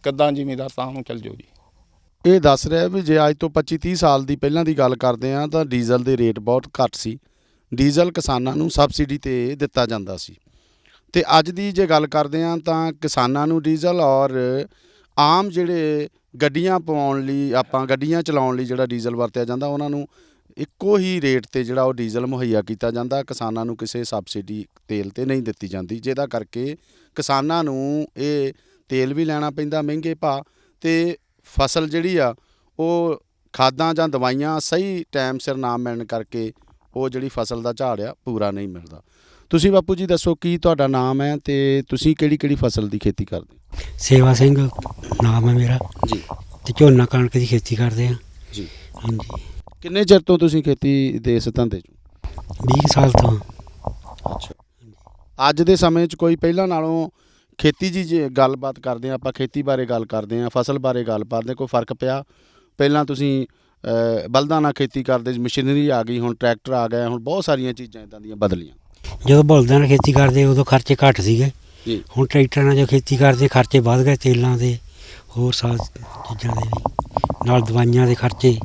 ਕਿੱਦਾਂ ਜ਼ਿਮੀਂਦਾਰ ਤਾਂ ਨੂੰ ਚੱਲ ਜਾਊ ਜੀ? ਇਹ ਦੱਸ ਰਿਹਾ ਵੀ ਜੇ ਅੱਜ ਤੋਂ 25-30 ਸਾਲ ਦੀ ਪਹਿਲਾਂ ਦੀ ਗੱਲ ਕਰਦੇ ਹਾਂ ਤਾਂ ਡੀਜ਼ਲ ਦੇ ਰੇਟ ਬਹੁਤ ਘੱਟ ਸੀ, ਡੀਜ਼ਲ ਕਿਸਾਨਾਂ ਨੂੰ ਸਬਸਿਡੀ ਤੇ ਦਿੱਤਾ ਜਾਂਦਾ ਸੀ ਤੇ ਅੱਜ ਦੀ ਜੇ ਗੱਲ ਕਰਦੇ ਹਾਂ ਤਾਂ ਕਿਸਾਨਾਂ ਨੂੰ ਡੀਜ਼ਲ ਔਰ ਆਮ ਜਿਹੜੇ ਗੱਡੀਆਂ ਪਵਾਉਣ ਲਈ ਆਪਾਂ ਗੱਡੀਆਂ ਚਲਾਉਣ ਲਈ ਜਿਹੜਾ ਡੀਜ਼ਲ ਵਰਤਿਆ ਜਾਂਦਾ ਉਹਨਾਂ ਨੂੰ ਇੱਕੋ ਹੀ ਰੇਟ ਤੇ ਜਿਹੜਾ ਉਹ ਡੀਜ਼ਲ ਮੁਹੱਈਆ ਕੀਤਾ ਜਾਂਦਾ। ਕਿਸਾਨਾਂ ਨੂੰ ਕਿਸੇ ਸਬਸਿਡੀ ਤੇਲ ਤੇ ਨਹੀਂ ਦਿੱਤੀ ਜਾਂਦੀ, ਜਿਹਦਾ ਕਰਕੇ ਕਿਸਾਨਾਂ ਨੂੰ ਇਹ ਤੇਲ ਵੀ ਲੈਣਾ ਪੈਂਦਾ ਮਹਿੰਗੇ ਭਾਅ ਤੇ ਫਸਲ ਜਿਹੜੀ ਆ ਉਹ ਖਾਦਾਂ ਜਾਂ ਦਵਾਈਆਂ ਸਹੀ ਟਾਈਮ ਸਿਰ ਨਾ ਮਿਲਣ ਕਰਕੇ ਉਹ ਜਿਹੜੀ ਫਸਲ ਦਾ ਝਾੜ ਆ ਪੂਰਾ ਨਹੀਂ ਮਿਲਦਾ। ਤੁਸੀਂ ਬਾਪੂ ਜੀ ਦੱਸੋ ਕੀ ਤੁਹਾਡਾ ਨਾਮ ਹੈ ਤੇ ਤੁਸੀਂ ਕਿਹੜੀ ਫਸਲ ਦੀ ਖੇਤੀ ਕਰਦੇ? ਸੇਵਾ ਸਿੰਘ ਨਾਮ ਹੈ ਮੇਰਾ ਜੀ ਤੇ ਝੋਨਾ ਕਣਕ ਦੀ ਖੇਤੀ ਕਰਦੇ ਆ ਜੀ। ਹਾਂਜੀ। ਕਿੰਨੇ ਚਿਰ ਤੋਂ ਤੁਸੀਂ ਖੇਤੀ ਦੇ ਇਸ ਧੰਦੇ 'ਚ? 20 ਸਾਲ ਤੋਂ। ਅੱਛਾ। ਅੱਜ ਦੇ ਸਮੇਂ 'ਚ ਕੋਈ ਪਹਿਲਾਂ ਨਾਲੋਂ ਖੇਤੀ ਜੀ ਜੇ ਗੱਲਬਾਤ ਕਰਦੇ ਹਾਂ ਆਪਾਂ, ਖੇਤੀ ਬਾਰੇ ਗੱਲ ਕਰਦੇ ਹਾਂ, ਫਸਲ ਬਾਰੇ ਗੱਲ ਕਰਦੇ, ਕੋਈ ਫਰਕ ਪਿਆ? ਪਹਿਲਾਂ ਤੁਸੀਂ ਬਲਦਾਂ ਨਾਲ ਖੇਤੀ ਕਰਦੇ, ਮਸ਼ੀਨਰੀ ਆ ਗਈ, ਹੁਣ ਟਰੈਕਟਰ ਆ ਗਏ, ਹੁਣ ਬਹੁਤ ਸਾਰੀਆਂ ਚੀਜ਼ਾਂ ਇੱਦਾਂ ਦੀਆਂ ਬਦਲੀਆਂ। ਜਦੋਂ ਬਲਦਾਂ ਨਾਲ ਖੇਤੀ ਕਰਦੇ ਉਦੋਂ ਖਰਚੇ ਘੱਟ ਸੀਗੇ ਜੀ। ਹੁਣ ਟਰੈਕਟਰਾਂ ਨਾਲ ਜੋ ਖੇਤੀ ਕਰਦੇ ਖਰਚੇ ਵੱਧ ਗਏ, ਤੇਲਾਂ ਦੇ ਹੋਰ ਸਾਲ ਚੀਜ਼ਾਂ ਦੇ ਵੀ, ਨਾਲ ਦਵਾਈਆਂ ਦੇ ਖਰਚੇ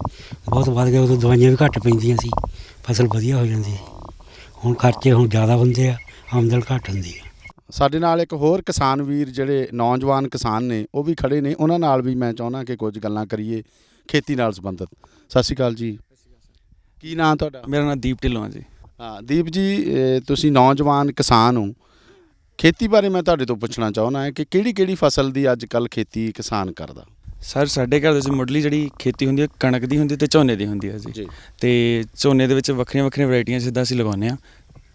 ਬਹੁਤ ਵੱਧ ਗਏ। ਉਦੋਂ ਦਵਾਈਆਂ ਵੀ ਘੱਟ ਪੈਂਦੀਆਂ ਸੀ, ਫਸਲ ਵਧੀਆ ਹੋ ਜਾਂਦੀ ਸੀ। ਹੁਣ ਖਰਚੇ ਹੁਣ ਜ਼ਿਆਦਾ ਹੁੰਦੇ ਆ, ਆਮਦਨ ਘੱਟ ਹੁੰਦੀ ਆ। ਸਾਡੇ ਨਾਲ ਇੱਕ ਹੋਰ ਕਿਸਾਨ ਵੀਰ ਜਿਹੜੇ ਨੌਜਵਾਨ ਕਿਸਾਨ ਨੇ ਉਹ ਵੀ ਖੜੇ ਨੇ, ਉਹਨਾਂ ਨਾਲ ਵੀ ਮੈਂ ਚਾਹੁੰਦਾ ਕਿ ਕੁਝ ਗੱਲਾਂ ਕਰੀਏ ਖੇਤੀ ਨਾਲ ਸੰਬੰਧਿਤ। ਸਤਿ ਸ਼੍ਰੀ ਅਕਾਲ ਜੀ, ਕੀ ਨਾਂ ਤੁਹਾਡਾ? ਮੇਰਾ ਨਾਮ ਦੀਪ ਢਿੱਲੋਂ ਹੈ ਜੀ। ਹਾਂ ਦੀਪ ਜੀ, ਤੁਸੀਂ ਨੌਜਵਾਨ ਕਿਸਾਨ ਹੋ, ਖੇਤੀ ਬਾਰੇ ਮੈਂ ਤੁਹਾਡੇ ਤੋਂ ਪੁੱਛਣਾ ਚਾਹੁੰਦਾ ਹੈ ਕਿ ਕਿਹੜੀ ਫਸਲ ਦੀ ਅੱਜ ਕੱਲ੍ਹ ਖੇਤੀ ਕਿਸਾਨ ਕਰਦਾ? ਸਰ ਸਾਡੇ ਘਰ ਦੇ ਵਿੱਚ ਮੁੱਢਲੀ ਜਿਹੜੀ ਖੇਤੀ ਹੁੰਦੀ ਹੈ ਕਣਕ ਦੀ ਹੁੰਦੀ ਤੇ ਝੋਨੇ ਦੀ ਹੁੰਦੀ ਹੈ ਜੀ। ਤੇ ਝੋਨੇ ਦੇ ਵਿੱਚ ਵੱਖਰੀਆਂ ਵੈਰਾਈਟੀਆਂ ਜਿੱਦਾਂ ਅਸੀਂ ਲਗਾਉਂਦੇ ਹਾਂ,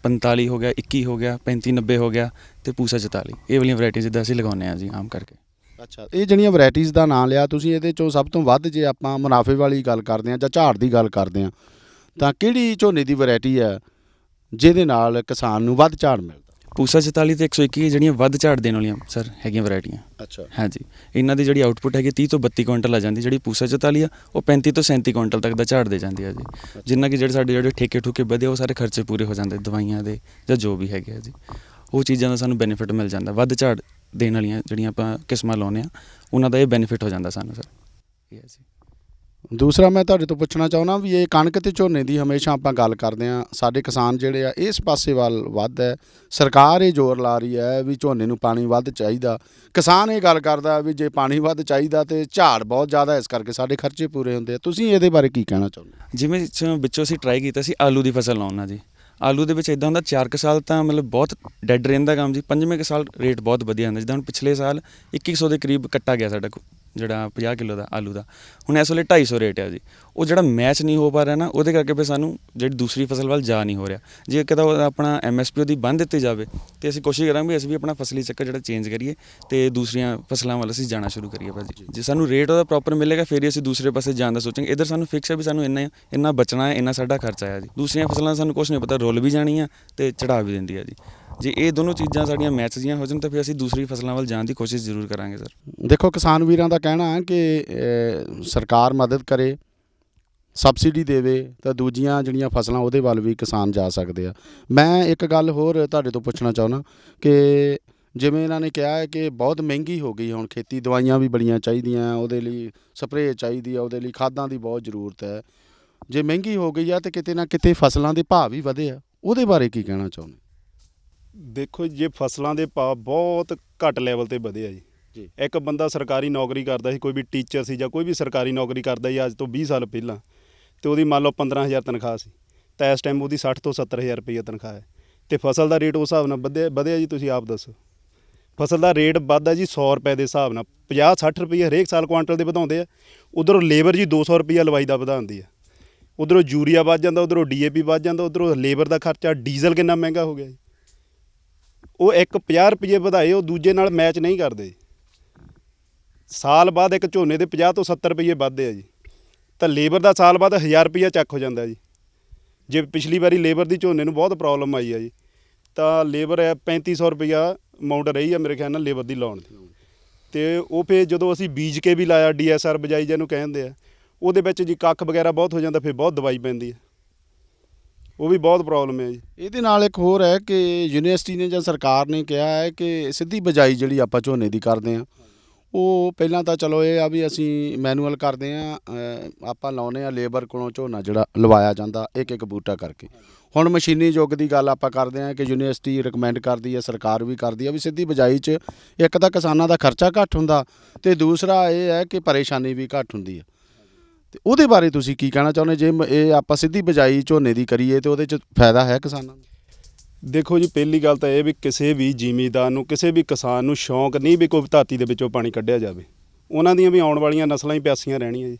45 ਹੋ ਗਿਆ, 21 ਹੋ ਗਿਆ, 35 90 ਹੋ ਗਿਆ ਤੇ ਪੂਸਾ 44, ਇਹ ਵਾਲੀਆਂ ਵੈਰਾਈਟੀ ਜਿੱਦਾਂ ਅਸੀਂ ਲਗਾਉਂਦੇ ਹਾਂ ਜੀ ਆਮ ਕਰਕੇ। ਅੱਛਾ, ਇਹ ਜਿਹੜੀਆਂ ਵੈਰਾਈਟੀਜ਼ ਦਾ ਨਾਂ ਲਿਆ ਤੁਸੀਂ, ਇਹਦੇ ਚੋਂ ਸਭ ਤੋਂ ਵੱਧ ਜੇ ਆਪਾਂ ਮੁਨਾਫੇ ਵਾਲੀ ਗੱਲ ਕਰਦੇ ਹਾਂ ਜਾਂ ਝਾੜ ਦੀ ਗੱਲ ਕਰਦੇ ਹਾਂ ਤਾਂ ਕਿਹੜੀ ਝੋਨੇ ਦੀ ਵੈਰਾਈਟੀ ਹੈ ਜਿਹਦੇ ਨਾਲ ਕਿਸਾਨ ਨੂੰ ਵੱਧ ਝਾੜ ਮਿਲਦਾ? ਪੂਸਾ 44 ਤੇ 121 ਜਿਹੜੀਆਂ ਵੱਧ ਝਾੜ ਦੇਣ ਵਾਲੀਆਂ ਸਰ ਹੈਗੀਆਂ ਵੈਰਾਈਟੀਆਂ। ਅੱਛਾ। ਹਾਂਜੀ, ਇਹਨਾਂ ਦੀ ਜਿਹੜੀ ਆਊਟਪੁੱਟ ਹੈਗੀ 30 ਤੋਂ 32 ਕੁਇੰਟਲ ਆ ਜਾਂਦੀ। ਜਿਹੜੀ ਪੂਸਾ 44 ਆ ਉਹ 35 ਤੋਂ 37 ਕੁਇੰਟਲ ਤੱਕ ਦਾ ਝਾੜ ਦੇ ਜਾਂਦੀ ਆ ਜੀ, ਜਿੰਨਾ ਕਿ ਜਿਹੜੇ ਠੇਕੇ ਠੁਕੇ ਵਧੇ ਉਹ ਸਾਰੇ ਖਰਚੇ ਪੂਰੇ ਹੋ ਜਾਂਦੇ ਦਵਾਈਆਂ ਦੇ ਜਾਂ ਜੋ ਵੀ ਹੈਗੇ ਆ ਜੀ, ਉਹ ਚੀਜ਼ਾਂ ਦਾ ਸਾਨੂੰ ਬੈਨੀਫਿਟ ਮਿਲ ਜਾਂਦਾ। ਵੱਧ ਝਾੜ ਦੇਣ ਵਾਲੀਆਂ ਜਿਹੜੀਆਂ ਆਪਾਂ ਕਿਸਮਾਂ ਲਾਉਂਦੇ ਆ ਉਹਨਾਂ ਦਾ ਇਹ ਬੈਨੀਫਿਟ ਹੋ ਜਾਂਦਾ ਸਾਨੂੰ ਸਰ। ਇਹ ਹੈ ਜੀ। ਦੂਸਰਾ ਮੈਂ ਤੁਹਾਡੇ ਤੋਂ ਪੁੱਛਣਾ ਚਾਹੁੰਦਾ ਵੀ ਇਹ ਕਣਕ ਤੇ ਝੋਨੇ ਦੀ ਹਮੇਸ਼ਾ ਆਪਾਂ ਗੱਲ ਕਰਦੇ ਹਾਂ, ਸਾਡੇ ਕਿਸਾਨ ਜਿਹੜੇ ਆ ਇਸ ਪਾਸੇ ਵੱਲ ਵੱਧ ਹੈ, ਸਰਕਾਰ ਇਹ ਜ਼ੋਰ ਲਾ ਰਹੀ ਹੈ ਵੀ ਝੋਨੇ ਨੂੰ ਪਾਣੀ ਵੱਧ ਚਾਹੀਦਾ, ਕਿਸਾਨ ਇਹ ਗੱਲ ਕਰਦਾ ਵੀ ਜੇ ਪਾਣੀ ਵੱਧ ਚਾਹੀਦਾ ਤੇ ਝਾੜ ਬਹੁਤ ਜ਼ਿਆਦਾ ਇਸ ਕਰਕੇ ਸਾਡੇ ਖਰਚੇ ਪੂਰੇ ਹੁੰਦੇ ਆ। ਤੁਸੀਂ ਇਹਦੇ ਬਾਰੇ ਕੀ ਕਹਿਣਾ ਚਾਹੁੰਦੇ? ਜਿਵੇਂ ਵਿੱਚੋਂ ਅਸੀਂ ਟਰਾਈ ਕੀਤਾ ਸੀ ਆਲੂ ਦੀ ਫਸਲ ਲਾਉਣਾ ਜੀ। ਆਲੂ ਦੇ ਵਿੱਚ ਇੱਦਾਂ ਹੁੰਦਾ 4 ਕੁ ਸਾਲ ਤਾਂ ਮਤਲਬ ਬਹੁਤ ਡੈਡ ਰਹਿੰਦਾ ਕੰਮ ਜੀ, 5ਵੇਂ ਕੁ ਸਾਲ ਰੇਟ ਬਹੁਤ ਵਧੀਆ ਹੁੰਦਾ। ਜਿੱਦਾਂ ਹੁਣ ਪਿਛਲੇ ਸਾਲ 2100 ਦੇ ਕਰੀਬ ਕੱਟਾ ਗਿਆ ਸਾਡਾ ਜਿਹੜਾ 50 ਕਿਲੋ ਦਾ ਆਲੂ ਦਾ, ਹੁਣ ਇਸ ਵੇਲੇ 250 ਰੇਟ ਹੈ ਜੀ। ਉਹ ਜਿਹੜਾ ਮੈਚ ਨਹੀਂ ਹੋ ਪਾ ਰਿਹਾ ਨਾ, ਉਹਦੇ ਕਰਕੇ ਫਿਰ ਸਾਨੂੰ ਜਿਹੜੀ ਦੂਸਰੀ ਫਸਲ ਵੱਲ ਜਾ ਨਹੀਂ ਹੋ ਰਿਹਾ। ਜੇ ਕਿਤੇ ਆਪਣਾ MSP ਉਹਦੀ ਬੰਨ੍ਹ ਦਿੱਤੀ ਜਾਵੇ ਤੇ ਅਸੀਂ ਕੋਸ਼ਿਸ਼ ਕਰਾਂਗੇ ਵੀ ਅਸੀਂ ਵੀ ਆਪਣਾ ਫਸਲੀ ਚੱਕਰ ਜਿਹੜਾ ਚੇਂਜ ਕਰੀਏ ਤੇ ਦੂਸਰੀਆਂ ਫਸਲਾਂ ਵੱਲ ਅਸੀਂ ਜਾਣਾ ਸ਼ੁਰੂ ਕਰੀਏ ਭਾਜੀ। ਜੇ ਸਾਨੂੰ ਰੇਟ ਉਹਦਾ ਪ੍ਰੋਪਰ ਮਿਲੇਗਾ ਫਿਰ ਹੀ ਅਸੀਂ ਦੂਸਰੇ ਪਾਸੇ ਜਾਣ ਦਾ ਸੋਚਾਂਗੇ। ਇੱਧਰ ਸਾਨੂੰ ਫਿਕਸ ਹੈ ਵੀ ਸਾਨੂੰ ਇੰਨਾ ਬਚਣਾ ਹੈ, ਇੰਨਾ ਸਾਡਾ ਖਰਚਾ ਹੈ ਜੀ। ਦੂਸਰੀਆਂ ਫਸਲਾਂ ਸਾਨੂੰ ਕੁਛ ਨਹੀਂ ਪਤਾ, ਰੁੱਲ ਵੀ ਜਾਣੀ ਆ ਤੇ ਚੜ੍ਹਾ ਵੀ ਦਿੰਦੀ ਆ ਜੀ। ਜੇ ਇਹ ਦੋਨੋਂ ਚੀਜ਼ਾਂ ਸਾਡੀਆਂ ਮੈਚ ਦੀਆਂ ਹੋ ਜਾਣ ਤਾਂ ਫਿਰ ਅਸੀਂ ਦੂਸਰੀ ਫਸਲਾਂ ਵੱਲ ਜਾਣ ਦੀ ਕੋਸ਼ਿਸ਼ ਜ਼ਰੂਰ ਕਰਾਂਗੇ ਸਰ। ਦੇਖੋ ਕਿਸਾਨ ਵੀਰਾਂ ਦਾ ਕਹਿਣਾ ਹੈ ਕਿ ਸਰਕਾਰ ਮਦਦ ਕਰੇ, ਸਬਸਿਡੀ ਦੇਵੇ ਤਾਂ ਦੂਜੀਆਂ ਜਿਹੜੀਆਂ ਫਸਲਾਂ ਉਹਦੇ ਵੱਲ ਵੀ ਕਿਸਾਨ ਜਾ ਸਕਦੇ ਆ। ਮੈਂ ਇੱਕ ਗੱਲ ਹੋਰ ਤੁਹਾਡੇ ਤੋਂ ਪੁੱਛਣਾ ਚਾਹੁੰਦਾ ਕਿ ਜਿਵੇਂ ਇਹਨਾਂ ਨੇ ਕਿਹਾ ਹੈ ਕਿ ਬਹੁਤ ਮਹਿੰਗੀ ਹੋ ਗਈ ਹੁਣ ਖੇਤੀ, ਦਵਾਈਆਂ ਵੀ ਬੜੀਆਂ ਚਾਹੀਦੀਆਂ, ਉਹਦੇ ਲਈ ਸਪਰੇਅ ਚਾਹੀਦੀ ਆ, ਉਹਦੇ ਲਈ ਖਾਦਾਂ ਦੀ ਬਹੁਤ ਜ਼ਰੂਰਤ ਹੈ। ਜੇ ਮਹਿੰਗੀ ਹੋ ਗਈ ਆ ਤੇ ਕਿਤੇ ਨਾ ਕਿਤੇ ਫਸਲਾਂ ਦੇ ਭਾਅ ਵੀ ਵਧੇ ਆ, ਉਹਦੇ ਬਾਰੇ ਕੀ ਕਹਿਣਾ ਚਾਹੁੰਦੇ? ਦੇਖੋ ਜੇ ਫਸਲਾਂ ਦੇ ਭਾਅ ਬਹੁਤ ਘੱਟ ਲੈਵਲ ਤੇ ਵਧੇ ਆ ਜੀ। ਇੱਕ ਬੰਦਾ ਸਰਕਾਰੀ ਨੌਕਰੀ ਕਰਦਾ ਸੀ, ਕੋਈ ਵੀ ਟੀਚਰ ਸੀ ਜਾਂ ਕੋਈ ਵੀ ਸਰਕਾਰੀ ਨੌਕਰੀ ਕਰਦਾ ਸੀ ਅੱਜ ਤੋਂ 20 ਸਾਲ ਪਹਿਲਾਂ, ਤੇ ਉਹਦੀ ਮੰਨ ਲਓ 15000 ਤਨਖਾਹ ਸੀ ਤਾਂ ਇਸ ਟਾਈਮ ਉਹਦੀ 60 ਤੋਂ 70000 ਰੁਪਈਆ ਤਨਖਾਹ ਹੈ ਤੇ ਫਸਲ ਦਾ ਰੇਟ ਉਸ ਹਿਸਾਬ ਨਾਲ ਵਧਿਆ ਜੀ। ਤੁਸੀਂ ਆਪ ਦੱਸੋ, ਫਸਲ ਦਾ ਰੇਟ ਵੱਧਦਾ ਜੀ 100 ਰੁਪਏ ਦੇ ਹਿਸਾਬ ਨਾਲ, 50-60 ਰੁਪਈਏ ਹਰੇਕ ਸਾਲ ਕੁਆਂਟਲ ਦੇ ਵਧਾਉਂਦੇ ਆ। ਉਧਰੋਂ ਲੇਬਰ ਜੀ 200 ਰੁਪਈਆ ਲਵਾਈ ਦਾ ਵਧਾਉਂਦੀ ਆ, ਉਧਰੋਂ ਯੂਰੀਆ ਵੱਧ ਜਾਂਦਾ, ਉਧਰੋਂ DAP ਵੱਧ ਜਾਂਦਾ, ਉਧਰੋਂ ਲੇਬਰ ਦਾ ਖਰਚਾ, ਡੀਜ਼ਲ ਕਿੰਨਾ ਮਹਿੰਗਾ ਹੋ ਗਿਆ ਜੀ। ਉਹ ਇੱਕ 50 ਰੁਪਈਏ ਵਧਾਏ, ਉਹ ਦੂਜੇ ਨਾਲ ਮੈਚ ਨਹੀਂ ਕਰਦੇ। ਸਾਲ ਬਾਅਦ ਇੱਕ ਝੋਨੇ ਦੇ 50 ਤੋਂ 70 ਰੁਪਈਏ ਵੱਧਦੇ ਆ ਜੀ, ਤਾਂ ਲੇਬਰ ਦਾ ਸਾਲ ਬਾਅਦ 1000 ਰੁਪਈਆ ਚੱਕ ਹੋ ਜਾਂਦਾ ਜੀ। ਜੇ ਪਿਛਲੀ ਵਾਰੀ ਲੇਬਰ ਦੀ ਝੋਨੇ ਨੂੰ ਬਹੁਤ ਪ੍ਰੋਬਲਮ ਆਈ ਆ ਜੀ, ਤਾਂ ਲੇਬਰ 3500 ਰੁਪਈਆ ਅਮਾਊਂਟ ਰਹੀ ਆ ਮੇਰੇ ਖਿਆਲ ਨਾਲ ਲੇਬਰ ਦੀ ਲਾਉਣ ਦੀ। ਅਤੇ ਉਹ ਫਿਰ ਜਦੋਂ ਅਸੀਂ ਬੀਜ ਕੇ ਵੀ ਲਾਇਆ, DSR ਬਜਾਈ ਜਿਹਨੂੰ ਕਹਿੰਦੇ ਆ, ਉਹਦੇ ਵਿੱਚ ਜੀ ਕੱਖ ਵਗੈਰਾ ਬਹੁਤ ਹੋ ਜਾਂਦਾ, ਫਿਰ ਬਹੁਤ ਦਵਾਈ ਪੈਂਦੀ ਹੈ, ਉਹ ਵੀ ਬਹੁਤ ਪ੍ਰੋਬਲਮ ਹੈ ਜੀ। ਇਹਦੇ ਨਾਲ ਇੱਕ ਹੋਰ ਹੈ ਕਿ ਯੂਨੀਵਰਸਿਟੀ ਨੇ ਜਾਂ ਸਰਕਾਰ ਨੇ ਕਿਹਾ ਹੈ ਕਿ ਸਿੱਧੀ ਬਿਜਾਈ ਜਿਹੜੀ ਆਪਾਂ ਝੋਨੇ ਦੀ ਕਰਦੇ ਹਾਂ ਉਹ ਪਹਿਲਾਂ ਤਾਂ ਚਲੋ ਇਹ ਆ ਵੀ ਅਸੀਂ ਮੈਨੂਅਲ ਕਰਦੇ ਆ, ਆਪਾਂ ਲਾਉਨੇ ਆ ਲੇਬਰ ਕੋਲੋਂ ਝੋਨਾ ਜਿਹੜਾ ਲਵਾਇਆ ਜਾਂਦਾ ਇੱਕ ਇੱਕ ਬੂਟਾ ਕਰਕੇ। ਹੁਣ ਮਸ਼ੀਨੀ ਯੁੱਗ ਦੀ ਗੱਲ ਆਪਾਂ ਕਰਦੇ ਆ ਕਿ ਯੂਨੀਵਰਸਿਟੀ ਰਿਕਮੈਂਡ ਕਰਦੀ ਹੈ, ਸਰਕਾਰ ਵੀ ਕਰਦੀ ਹੈ ਵੀ ਸਿੱਧੀ ਬਿਜਾਈ 'ਚ ਇੱਕ ਤਾਂ ਕਿਸਾਨਾਂ ਦਾ ਖਰਚਾ ਘੱਟ ਹੁੰਦਾ ਤੇ ਦੂਸਰਾ ਇਹ ਹੈ ਕਿ ਪਰੇਸ਼ਾਨੀ ਵੀ ਘੱਟ ਹੁੰਦੀ ਹੈ। ਤੇ ਉਹਦੇ ਬਾਰੇ ਤੁਸੀਂ ਕੀ ਕਹਿਣਾ ਚਾਹੁੰਦੇ, ਜੇ ਇਹ ਆਪਾਂ ਸਿੱਧੀ ਬਿਜਾਈ ਝੋਨੇ ਦੀ ਕਰੀਏ ਤੇ ਉਹਦੇ 'ਚ ਫਾਇਦਾ ਹੈ ਕਿਸਾਨਾਂ ਨੂੰ? ਦੇਖੋ ਜੀ, ਪਹਿਲੀ ਗੱਲ ਤਾਂ ਇਹ ਵੀ ਕਿਸੇ ਵੀ ਜ਼ਿਮੀਂਦਾਰ ਨੂੰ, ਕਿਸੇ ਵੀ ਕਿਸਾਨ ਨੂੰ ਸ਼ੌਂਕ ਨਹੀਂ ਵੀ ਕੋਈ ਧਰਤੀ ਦੇ ਵਿੱਚੋਂ ਪਾਣੀ ਕੱਢਿਆ ਜਾਵੇ। ਉਹਨਾਂ ਦੀਆਂ ਵੀ ਆਉਣ ਵਾਲੀਆਂ ਨਸਲਾਂ ਹੀ ਪਿਆਸੀਆਂ ਰਹਿਣੀਆਂ ਜੀ।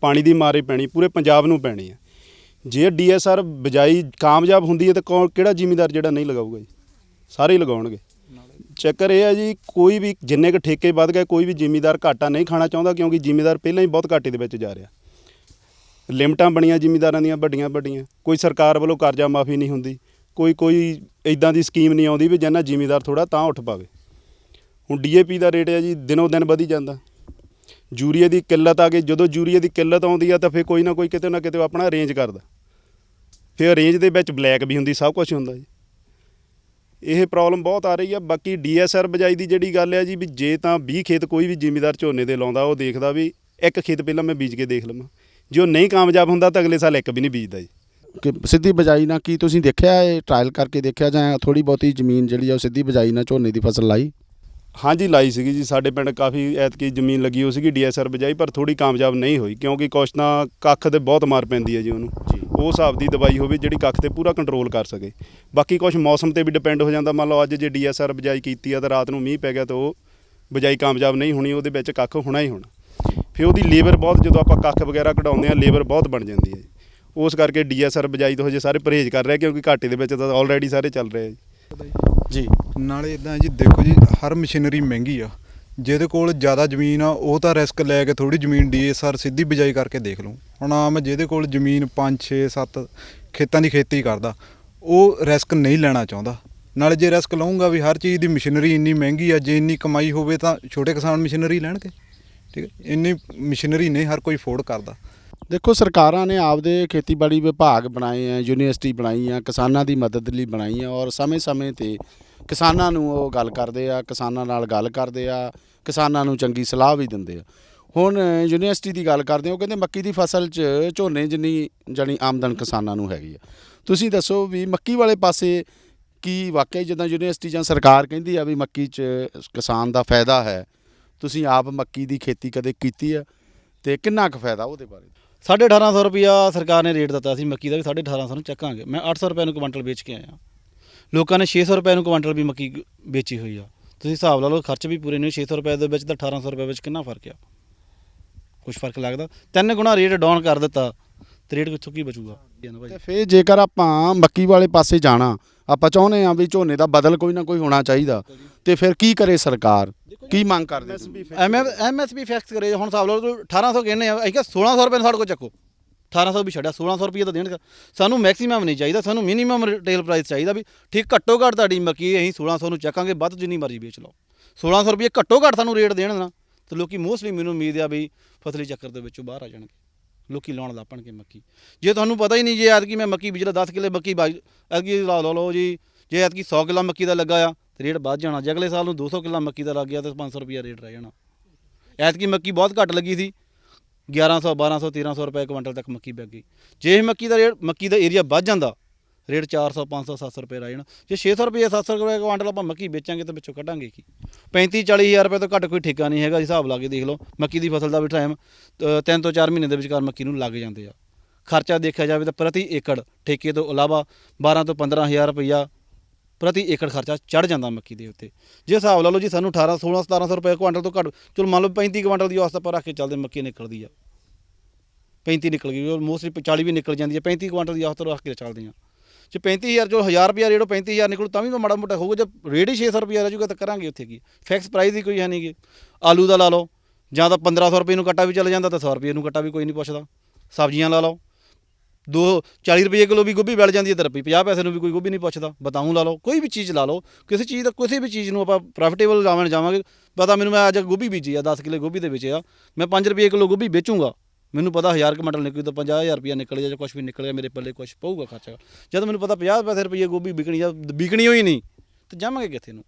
ਪਾਣੀ ਦੀ ਮਾਰੇ ਪੈਣੀ, ਪੂਰੇ ਪੰਜਾਬ ਨੂੰ ਪੈਣੀ ਹੈ। ਜੇ DSR ਬਿਜਾਈ ਕਾਮਯਾਬ ਹੁੰਦੀ ਹੈ ਤਾਂ ਕਿਹੜਾ ਜ਼ਿਮੀਂਦਾਰ ਜਿਹੜਾ ਨਹੀਂ ਲਗਾਊਗਾ ਜੀ? ਸਾਰੇ ਹੀ ਲਗਾਉਣਗੇ। ਚੱਕਰ ਇਹ ਹੈ ਜੀ, ਕੋਈ ਵੀ ਜਿੰਨੇ ਕੁ ਠੇਕੇ ਵੱਧ ਗਏ, ਕੋਈ ਵੀ ਜ਼ਿਮੀਂਦਾਰ ਘਾਟਾ ਨਹੀਂ ਖਾਣਾ ਚਾਹੁੰਦਾ, ਕਿਉਂਕਿ ਜ਼ਿਮੀਂਦਾਰ ਪਹਿਲਾਂ ਹੀ ਬਹੁਤ ਘਾਟੇ ਦੇ ਵਿੱਚ ਜਾ ਰਿਹਾ। ਲਿਮਟਾਂ ਬਣੀਆਂ ਜ਼ਿਮੀਂਦਾਰਾਂ ਦੀਆਂ ਵੱਡੀਆਂ ਵੱਡੀਆਂ, ਕੋਈ ਸਰਕਾਰ ਵੱਲੋਂ ਕਰਜ਼ਾ ਮਾਫੀ ਨਹੀਂ ਹੁੰਦੀ, ਕੋਈ ਇੱਦਾਂ ਦੀ ਸਕੀਮ ਨਹੀਂ ਆਉਂਦੀ ਵੀ ਜਿਹਨਾਂ ਜ਼ਿਮੀਂਦਾਰ ਥੋੜ੍ਹਾ ਤਾਂ ਉੱਠ ਪਾਵੇ। ਹੁਣ DAP ਦਾ ਰੇਟ ਹੈ ਜੀ ਦਿਨੋਂ ਦਿਨ ਵਧੀ ਜਾਂਦਾ। ਯੂਰੀਏ ਦੀ ਕਿੱਲਤ ਆ ਗਈ, ਜਦੋਂ ਯੂਰੀਏ ਦੀ ਕਿੱਲਤ ਆਉਂਦੀ ਆ ਤਾਂ ਫਿਰ ਕੋਈ ਨਾ ਕੋਈ ਕਿਤੇ ਨਾ ਕਿਤੇ ਆਪਣਾ ਅਰੇਂਜ ਕਰਦਾ, ਫਿਰ ਅਰੇਂਜ ਦੇ ਵਿੱਚ ਬਲੈਕ ਵੀ ਹੁੰਦੀ, ਸਭ ਕੁਝ ਹੁੰਦਾ ਜੀ। ਇਹ ਪ੍ਰੋਬਲਮ ਬਹੁਤ ਆ ਰਹੀ ਆ। ਬਾਕੀ DSR ਬਿਜਾਈ ਦੀ ਜਿਹੜੀ ਗੱਲ ਹੈ ਜੀ, ਵੀ ਜੇ ਤਾਂ 20 ਖੇਤ ਕੋਈ ਵੀ ਜ਼ਿਮੀਂਦਾਰ ਝੋਨੇ ਦੇ ਲਾਉਂਦਾ, ਉਹ ਦੇਖਦਾ ਵੀ ਇੱਕ ਖੇਤ ਪਹਿਲਾਂ ਮੈਂ ਬੀਜ ਕੇ ਦੇਖ ਲਵਾਂ। ਜੇ ਉਹ ਨਹੀਂ ਕਾਮਯਾਬ ਹੁੰਦਾ ਤਾਂ ਅਗਲੇ ਸਾਲ ਇੱਕ ਵੀ ਨਹੀਂ ਬੀਜਦਾ ਜੀ। ਕਿ ਸਿੱਧੀ ਬਿਜਾਈ ਨਾਲ ਕੀ ਤੁਸੀਂ ਦੇਖਿਆ, ਇਹ ਟਰਾਇਲ ਕਰਕੇ ਦੇਖਿਆ ਜਾਂ ਥੋੜ੍ਹੀ ਬਹੁਤੀ ਜ਼ਮੀਨ ਜਿਹੜੀ ਆ ਉਹ ਸਿੱਧੀ ਬਿਜਾਈ ਨਾਲ ਝੋਨੇ ਦੀ ਫਸਲ ਲਾਈ? ਹਾਂਜੀ ਲਾਈ ਸੀਗੀ ਜੀ, ਸਾਡੇ ਪਿੰਡ ਕਾਫੀ ਐਤਕੀ ਜ਼ਮੀਨ ਲੱਗੀ ਹੋਈ ਸੀਗੀ DSR ਬਿਜਾਈ, ਪਰ ਥੋੜ੍ਹੀ ਕਾਮਯਾਬ ਨਹੀਂ ਹੋਈ, ਕਿਉਂਕਿ ਕੁਛ ਤਾਂ ਕੱਖ ਤੇ ਬਹੁਤ ਮਾਰ ਪੈਂਦੀ ਹੈ ਜੀ ਉਹਨੂੰ। ਉਹ ਹਿਸਾਬ ਦੀ ਦਵਾਈ ਹੋਵੇ ਜਿਹੜੀ ਕੱਖ ਤੇ ਪੂਰਾ ਕੰਟਰੋਲ ਕਰ ਸਕੇ। ਬਾਕੀ ਕੁਛ ਮੌਸਮ ਤੇ ਵੀ ਡਿਪੈਂਡ ਹੋ ਜਾਂਦਾ। ਮੰਨ ਲਓ ਅੱਜ ਜੇ DSR ਬਿਜਾਈ ਕੀਤੀ ਆ ਤਾਂ ਰਾਤ ਨੂੰ ਮੀਂਹ ਪੈ ਗਿਆ ਤਾਂ ਉਹ ਬਿਜਾਈ ਕਾਮਯਾਬ ਨਹੀਂ ਹੋਣੀ, ਉਹਦੇ ਵਿੱਚ ਕੱਖ ਹੋਣਾ ਹੀ ਹੋਣਾ। ਫਿਰ ਉਹਦੀ ਲੇਬਰ ਬਹੁਤ, ਜਦੋਂ ਆਪਾਂ ਕੱਖ ਵਗੈਰਾ ਕਢਾਉਂਦੇ ਹਾਂ ਲੇਬਰ ਬਹੁਤ ਬਣ ਜਾਂਦੀ ਹੈ। ਉਸ ਕਰਕੇ DSR ਬਿਜਾਈ ਤੋਂ ਹਜੇ ਸਾਰੇ ਪਰਹੇਜ਼ ਕਰ ਰਹੇ, ਕਿਉਂਕਿ ਘਾਟੇ ਦੇ ਵਿੱਚ ਤਾਂ ਆਲਰੇਡੀ ਸਾਰੇ ਚੱਲ ਰਹੇ ਜੀ। ਨਾਲੇ ਇਦਾਂ ਜੀ, ਦੇਖੋ ਜੀ, ਹਰ ਮਸ਼ੀਨਰੀ ਮਹਿੰਗੀ ਆ। ਜਿਹਦੇ ਕੋਲ ਜ਼ਿਆਦਾ ਜ਼ਮੀਨ ਆ ਉਹ ਤਾਂ ਰਿਸਕ ਲੈ ਕੇ ਥੋੜ੍ਹੀ ਜ਼ਮੀਨ DSR ਸਿੱਧੀ ਬਿਜਾਈ ਕਰਕੇ ਦੇਖ ਲਓ। ਹੁਣ ਆਮ ਜਿਹਦੇ ਕੋਲ ਜ਼ਮੀਨ 5 6 7 ਖੇਤਾਂ ਦੀ ਖੇਤੀ ਕਰਦਾ, ਉਹ ਰਿਸਕ ਨਹੀਂ ਲੈਣਾ ਚਾਹੁੰਦਾ। ਨਾਲੇ ਜੇ ਰਿਸਕ ਲਊਂਗਾ ਵੀ ਹਰ ਚੀਜ਼ ਦੀ ਮਸ਼ੀਨਰੀ ਇੰਨੀ ਮਹਿੰਗੀ ਆ, ਜੇ ਇੰਨੀ ਕਮਾਈ ਹੋਵੇ ਤਾਂ ਛੋਟੇ ਕਿਸਾਨ ਮਸ਼ੀਨਰੀ ਲੈਣਗੇ। ਠੀਕ ਹੈ, ਇੰਨੀ ਮਸ਼ੀਨਰੀ ਨਹੀਂ ਹਰ ਕੋਈ ਅਫੋਰਡ ਕਰਦਾ। ਦੇਖੋ, ਸਰਕਾਰਾਂ ਨੇ ਆਪਦੇ ਖੇਤੀਬਾੜੀ ਵਿਭਾਗ ਬਣਾਏ ਆ, ਯੂਨੀਵਰਸਿਟੀ ਬਣਾਈ ਆ, ਕਿਸਾਨਾਂ ਦੀ ਮਦਦ ਲਈ ਬਣਾਈ ਆ, ਔਰ ਸਮੇਂ-ਸਮੇਂ 'ਤੇ ਕਿਸਾਨਾਂ ਨੂੰ ਉਹ ਗੱਲ ਕਰਦੇ ਆ, ਕਿਸਾਨਾਂ ਨਾਲ ਗੱਲ ਕਰਦੇ ਆ, ਕਿਸਾਨਾਂ ਨੂੰ ਚੰਗੀ ਸਲਾਹ ਵੀ ਦਿੰਦੇ ਆ। ਹੁਣ ਯੂਨੀਵਰਸਿਟੀ ਦੀ ਗੱਲ ਕਰਦੇ ਹੋ, ਕਹਿੰਦੇ ਮੱਕੀ ਦੀ ਫਸਲ 'ਚ ਝੋਨੇ ਜਿੰਨੀ ਜਾਣੀ ਆਮਦਨ ਕਿਸਾਨਾਂ ਨੂੰ ਹੈਗੀ ਆ। ਤੁਸੀਂ ਦੱਸੋ ਵੀ ਮੱਕੀ ਵਾਲੇ ਪਾਸੇ ਕੀ ਵਾਕਈ ਜਿੱਦਾਂ ਯੂਨੀਵਰਸਿਟੀ ਜਾਂ ਸਰਕਾਰ ਕਹਿੰਦੀ ਆ ਵੀ ਮੱਕੀ 'ਚ ਕਿਸਾਨ ਦਾ ਫਾਇਦਾ ਹੈ, ਤੁਸੀਂ ਆਪ ਮੱਕੀ ਦੀ ਖੇਤੀ ਕਦੇ ਕੀਤੀ ਆ ਤੇ ਕਿੰਨਾ ਕੁ ਫਾਇਦਾ ਉਹਦੇ ਬਾਰੇ? 1850 ਰੁਪਿਆ ਸਰਕਾਰ ਨੇ ਰੇਟ ਦਿੱਤਾ ਸੀ ਮੱਕੀ ਦਾ, ਵੀ 1850 ਨੂੰ ਚੱਕਾਂਗੇ। ਮੈਂ 800 ਰੁਪਏ ਨੂੰ ਕੁਇੰਟਲ ਵੇਚ ਕੇ ਆਇਆ। ਲੋਕਾਂ ਨੇ 600 ਰੁਪਏ ਨੂੰ ਕੁਇੰਟਲ ਵੀ ਮੱਕੀ ਵੇਚੀ ਹੋਈ ਆ। ਤੁਸੀਂ ਹਿਸਾਬ ਲਾ ਲਓ, ਖਰਚ ਵੀ ਪੂਰੇ ਨਹੀਂ। 600 ਰੁਪਏ ਦੇ ਵਿੱਚ ਤਾਂ 1800 ਰੁਪਏ ਵਿੱਚ ਕਿੰਨਾ ਫਰਕ ਆ? ਕੁਛ ਫਰਕ ਲੱਗਦਾ। 3 ਗੁਣਾ ਰੇਟ ਡਾਊਨ ਕਰ ਦਿੱਤਾ ਤੇ ਰੇਟ ਕਿੱਥੋਂ ਕੀ ਬਚੂਗਾ? ਤੇ ਫਿਰ ਜੇਕਰ ਆਪਾਂ ਮੱਕੀ ਵਾਲੇ ਪਾਸੇ ਜਾਣਾ, ਆਪਾਂ ਚਾਹੁੰਦੇ ਹਾਂ ਵੀ ਝੋਨੇ ਦਾ ਬਦਲ ਕੋਈ ਨਾ ਕੋਈ ਹੋਣਾ ਚਾਹੀਦਾ, ਤੇ ਫਿਰ ਕੀ ਕਰੇ ਸਰਕਾਰ, ਕੀ ਮੰਗ ਕਰਦੇ? MSP ਫਿਕਸ ਕਰੇ। ਹੁਣ ਹਿਸਾਬ ਲਾ ਲਓ 1800 ਕਹਿੰਦੇ ਆ, ਅਸੀਂ ਕਿਹਾ 1600 ਰੁਪਏ ਸਾਡੇ ਕੋਲ ਚੱਕੋ। 1800 ਵੀ ਛੱਡਿਆ, 1600 ਰੁਪਏ ਤਾਂ ਦੇਣਗੇ। ਸਾਨੂੰ ਮੈਕਸੀਮਮ ਨਹੀਂ ਚਾਹੀਦਾ, ਸਾਨੂੰ ਮਿਨੀਮਮ ਰਿਟੇਲ ਪ੍ਰਾਈਸ ਚਾਹੀਦਾ। ਵੀ ਠੀਕ ਘੱਟੋ ਘੱਟ ਤੁਹਾਡੀ ਮੱਕੀ ਅਸੀਂ 1600 ਨੂੰ ਚੱਕਾਂਗੇ, ਵੱਧ ਜਿੰਨੀ ਮਰਜ਼ੀ ਵੇਚ ਲਓ। 1600 ਰੁਪਏ ਘੱਟੋ ਘੱਟ ਸਾਨੂੰ ਰੇਟ ਦੇਣ ਨਾ, ਤੇ ਲੋਕੀ ਮੋਸਟਲੀ ਮੈਨੂੰ ਉਮੀਦ ਆ ਵੀ ਫਸਲੀ ਚੱਕਰ ਦੇ ਵਿੱਚੋਂ ਬਾਹਰ ਆ ਜਾਣਗੇ, ਲੋਕੀ ਲਾਉਣ ਲੱਪਣਗੇ ਮੱਕੀ। ਜੇ ਤੁਹਾਨੂੰ ਪਤਾ ਹੀ ਨਹੀਂ, ਜੇ ਐਤਕੀ ਮੈਂ ਮੱਕੀ ਬੀਜਦਾ 10 ਕਿੱਲੇ ਮੱਕੀ ਐਤਕੀ ਲਾ ਲਓ ਜੀ, ਜੇ ਐਤਕੀ 100 ਕਿੱਲਾ ਮੱਕੀ ਦਾ ਲੱਗਾ ਆ ਤੇ ਰੇਟ ਵੱਧ ਜਾਣਾ। ਜੇ ਅਗਲੇ ਸਾਲ ਨੂੰ 200 ਕਿੱਲਾ ਮੱਕੀ ਦਾ ਲੱਗ ਗਿਆ ਤਾਂ 500 ਰੁਪਏ ਰੇਟ ਰਹਿ ਜਾਣਾ। ਐਤਕੀ ਮੱਕੀ ਬਹੁਤ ਘੱਟ ਲੱਗੀ ਸੀ, 1100 1200 1300 ਰੁਪਏ ਕੁਇੰਟਲ ਤੱਕ ਮੱਕੀ ਵਿਕ ਗਈ। ਜੇ ਮੱਕੀ ਦਾ ਰੇਟ, ਮੱਕੀ ਦਾ ਏਰੀਆ ਵੱਧ ਜਾਂਦਾ, ਰੇਟ 400 500 700 ਰੁਪਏ ਰਹਿ ਜਾਣਾ। ਜੇ 600 ਰੁਪਏ 700 ਰੁਪਏ ਕੁਇੰਟਲ ਆਪਾਂ ਮੱਕੀ ਵੇਚਾਂਗੇ ਤਾਂ ਵਿੱਚੋਂ ਕੱਢਾਂਗੇ ਕੀ? 35 40 ਹਜ਼ਾਰ ਰੁਪਏ ਤੋਂ ਘੱਟ ਕੋਈ ਠੇਕਾ ਨਹੀਂ ਹੈਗਾ। ਹਿਸਾਬ ਲਾ ਕੇ ਦੇਖ ਲਓ, ਮੱਕੀ ਦੀ ਫਸਲ ਦਾ ਵੀ ਟਾਈਮ 3 ਤੋਂ 4 ਮਹੀਨੇ ਦੇ ਵਿਚਕਾਰ ਮੱਕੀ ਨੂੰ ਲੱਗ ਜਾਂਦੇ ਆ। ਖਰਚਾ ਦੇਖਿਆ ਜਾਵੇ ਤਾਂ ਪ੍ਰਤੀ ਏਕੜ ਠੇਕੇ ਤੋਂ ਇਲਾਵਾ 12 ਤੋਂ 15 ਹਜ਼ਾਰ ਰੁਪਈਆ ਪ੍ਰਤੀ ਏਕੜ ਖਰਚਾ ਚੜ੍ਹ ਜਾਂਦਾ ਮੱਕੀ ਦੇ ਉੱਤੇ। ਜੇ ਹਿਸਾਬ ਲਾ ਲਓ ਜੀ, ਸਾਨੂੰ 18 16 1700 ਰੁਪਏ ਕੁਇੰਟਲ ਤੋਂ ਘੱਟ, ਚਲੋ ਮੰਨ ਲਓ 35 ਕੁਇੰਟਲ ਦੀ ਔਸਤ ਆਪਾਂ ਰੱਖ ਕੇ ਚੱਲਦੇ, ਮੱਕੀ ਨਿਕਲਦੀ ਆ 35 ਨਿਕਲ ਗਈ, ਮੋਸਟਲੀ 40 ਵੀ ਨਿਕਲ ਜਾਂਦੀ ਹੈ। 35 ਕੁਇੰਟਲ ਦੀ ਔਸਤ ਰੱਖ ਕੇ ਚੱਲਦੇ ਹਾਂ। ਜੇ 35000 ਜੋ 1000 ਰੁਪਇਆ ਰੇਟ 35000 ਨਿਕਲੂ ਤਾਂ ਵੀ ਮਾੜਾ ਮੋਟਾ ਹੋਊਗਾ। ਜੇ ਰੇਟ ਹੀ 600 ਰੁਪਇਆ ਰਹਿ ਜਾਊਗਾ ਤਾਂ ਕਰਾਂਗੇ ਉੱਥੇ ਕੀ? ਫਿਕਸ ਪ੍ਰਾਈਸ ਹੀ ਕੋਈ ਹੈ ਨਹੀਂ ਗੀ। ਆਲੂ ਦਾ ਲਾ ਲਓ, ਜਾਂ ਤਾਂ 1500 ਰੁਪਏ ਨੂੰ ਕੱਟਾ ਵੀ ਚੱਲ ਜਾਂਦਾ, ਤਾਂ 100 ਰੁਪਏ ਨੂੰ ਕੱਟਾ ਵੀ ਕੋਈ ਨਹੀਂ ਪੁੱਛਦਾ। ਸਬਜ਼ੀਆਂ ਲਾ ਲਓ, 40 ਰੁਪਏ ਕਿਲੋ ਵੀ ਗੋਭੀ ਮਿਲ ਜਾਂਦੀ ਹੈ, ਤਾਂ 50 ਪੈਸੇ ਨੂੰ ਵੀ ਕੋਈ ਗੋਭੀ ਨਹੀਂ ਪੁੱਛਦਾ। ਬਤਾਊਂ ਲਾ ਲਓ, ਕੋਈ ਵੀ ਚੀਜ਼ ਲਾ ਲਓ, ਕਿਸੇ ਚੀਜ਼ ਦਾ ਕਿਸੇ ਵੀ ਚੀਜ਼ ਨੂੰ ਆਪਾਂ ਪ੍ਰੋਫਿਟੇਬਲ ਜਾਵਾਂਗੇ। ਪਤਾ ਮੈਨੂੰ, ਮੈਂ ਅੱਜ ਗੋਭੀ ਬੀਜੀ ਆ, 10 ਕਿੱਲੇ ਗੋਭੀ ਦੇ ਵਿੱਚ ਆ, ਮੈਂ 5 ਰੁਪਏ ਕਿਲੋ ਗੋਭੀ ਵੇਚੂੰਗਾ, ਮੈਨੂੰ ਪਤਾ 1000 ਕੁਇੰਟਲ ਨਿਕਲੂ ਤਾਂ 50000 ਰੁਪਇਆ ਨਿਕਲ ਗਿਆ, ਜਾਂ ਕੁਛ ਵੀ ਨਿਕਲ ਗਿਆ, ਮੇਰੇ ਪੱਲੇ ਕੁਛ ਪਊਗਾ ਖਰਚਾ। ਜਦ ਮੈਨੂੰ ਪਤਾ 50 ਪੈਸੇ ਰੁਪਏ ਗੋਭੀ ਵਿਕਣੀ ਹੋਈ ਨਹੀਂ, ਤਾਂ ਜਾਵਾਂਗੇ ਕਿੱਥੇ ਨੂੰ?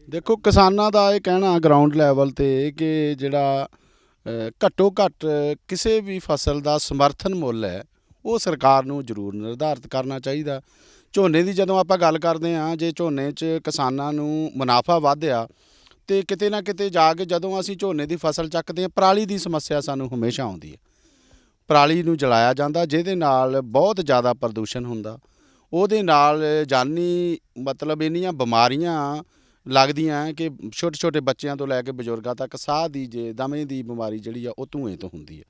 ਦੇਖੋ ਕਿਸਾਨਾਂ ਦਾ ਇਹ ਕਹਿਣਾ ਗਰਾਊਂਡ ਲੈਵਲ ਤੇ ਕਿ ਜਿਹੜਾ ਘੱਟੋ ਘੱਟ ਕਿਸੇ ਵੀ ਫਸਲ ਦਾ ਸਮਰਥਨ ਮੁੱਲ ਹੈ ਉਹ ਸਰਕਾਰ ਨੂੰ ਜ਼ਰੂਰ ਨਿਰਧਾਰਿਤ ਕਰਨਾ ਚਾਹੀਦਾ। ਝੋਨੇ ਦੀ ਜਦੋਂ ਆਪਾਂ ਗੱਲ ਕਰਦੇ ਹਾਂ, ਜੇ ਝੋਨੇ 'ਚ ਕਿਸਾਨਾਂ ਨੂੰ ਮੁਨਾਫਾ ਵਧਿਆ ਤੇ ਕਿਤੇ ਨਾ ਕਿਤੇ ਜਾ ਕੇ ਜਦੋਂ ਅਸੀਂ ਝੋਨੇ ਦੀ ਫਸਲ ਚੱਕਦੇ ਹਾਂ, ਪਰਾਲੀ ਦੀ ਸਮੱਸਿਆ ਸਾਨੂੰ ਹਮੇਸ਼ਾ ਆਉਂਦੀ ਹੈ। ਪਰਾਲੀ ਨੂੰ ਜਲਾਇਆ ਜਾਂਦਾ ਜਿਹਦੇ ਨਾਲ ਬਹੁਤ ਜ਼ਿਆਦਾ ਪ੍ਰਦੂਸ਼ਣ ਹੁੰਦਾ, ਉਹਦੇ ਨਾਲ ਜਾਨੀ ਮਤਲਬ ਇੰਨੀਆਂ ਬਿਮਾਰੀਆਂ ਲੱਗਦੀਆਂ ਕਿ ਛੋਟੇ ਛੋਟੇ ਬੱਚਿਆਂ ਤੋਂ ਲੈ ਕੇ ਬਜ਼ੁਰਗਾਂ ਤੱਕ ਸਾਹ ਦੀ ਜੇ ਦਮੇ ਦੀ ਬਿਮਾਰੀ ਜਿਹੜੀ ਆ ਉਹ ਧੂਏ ਤੋਂ ਹੁੰਦੀ ਹੈ।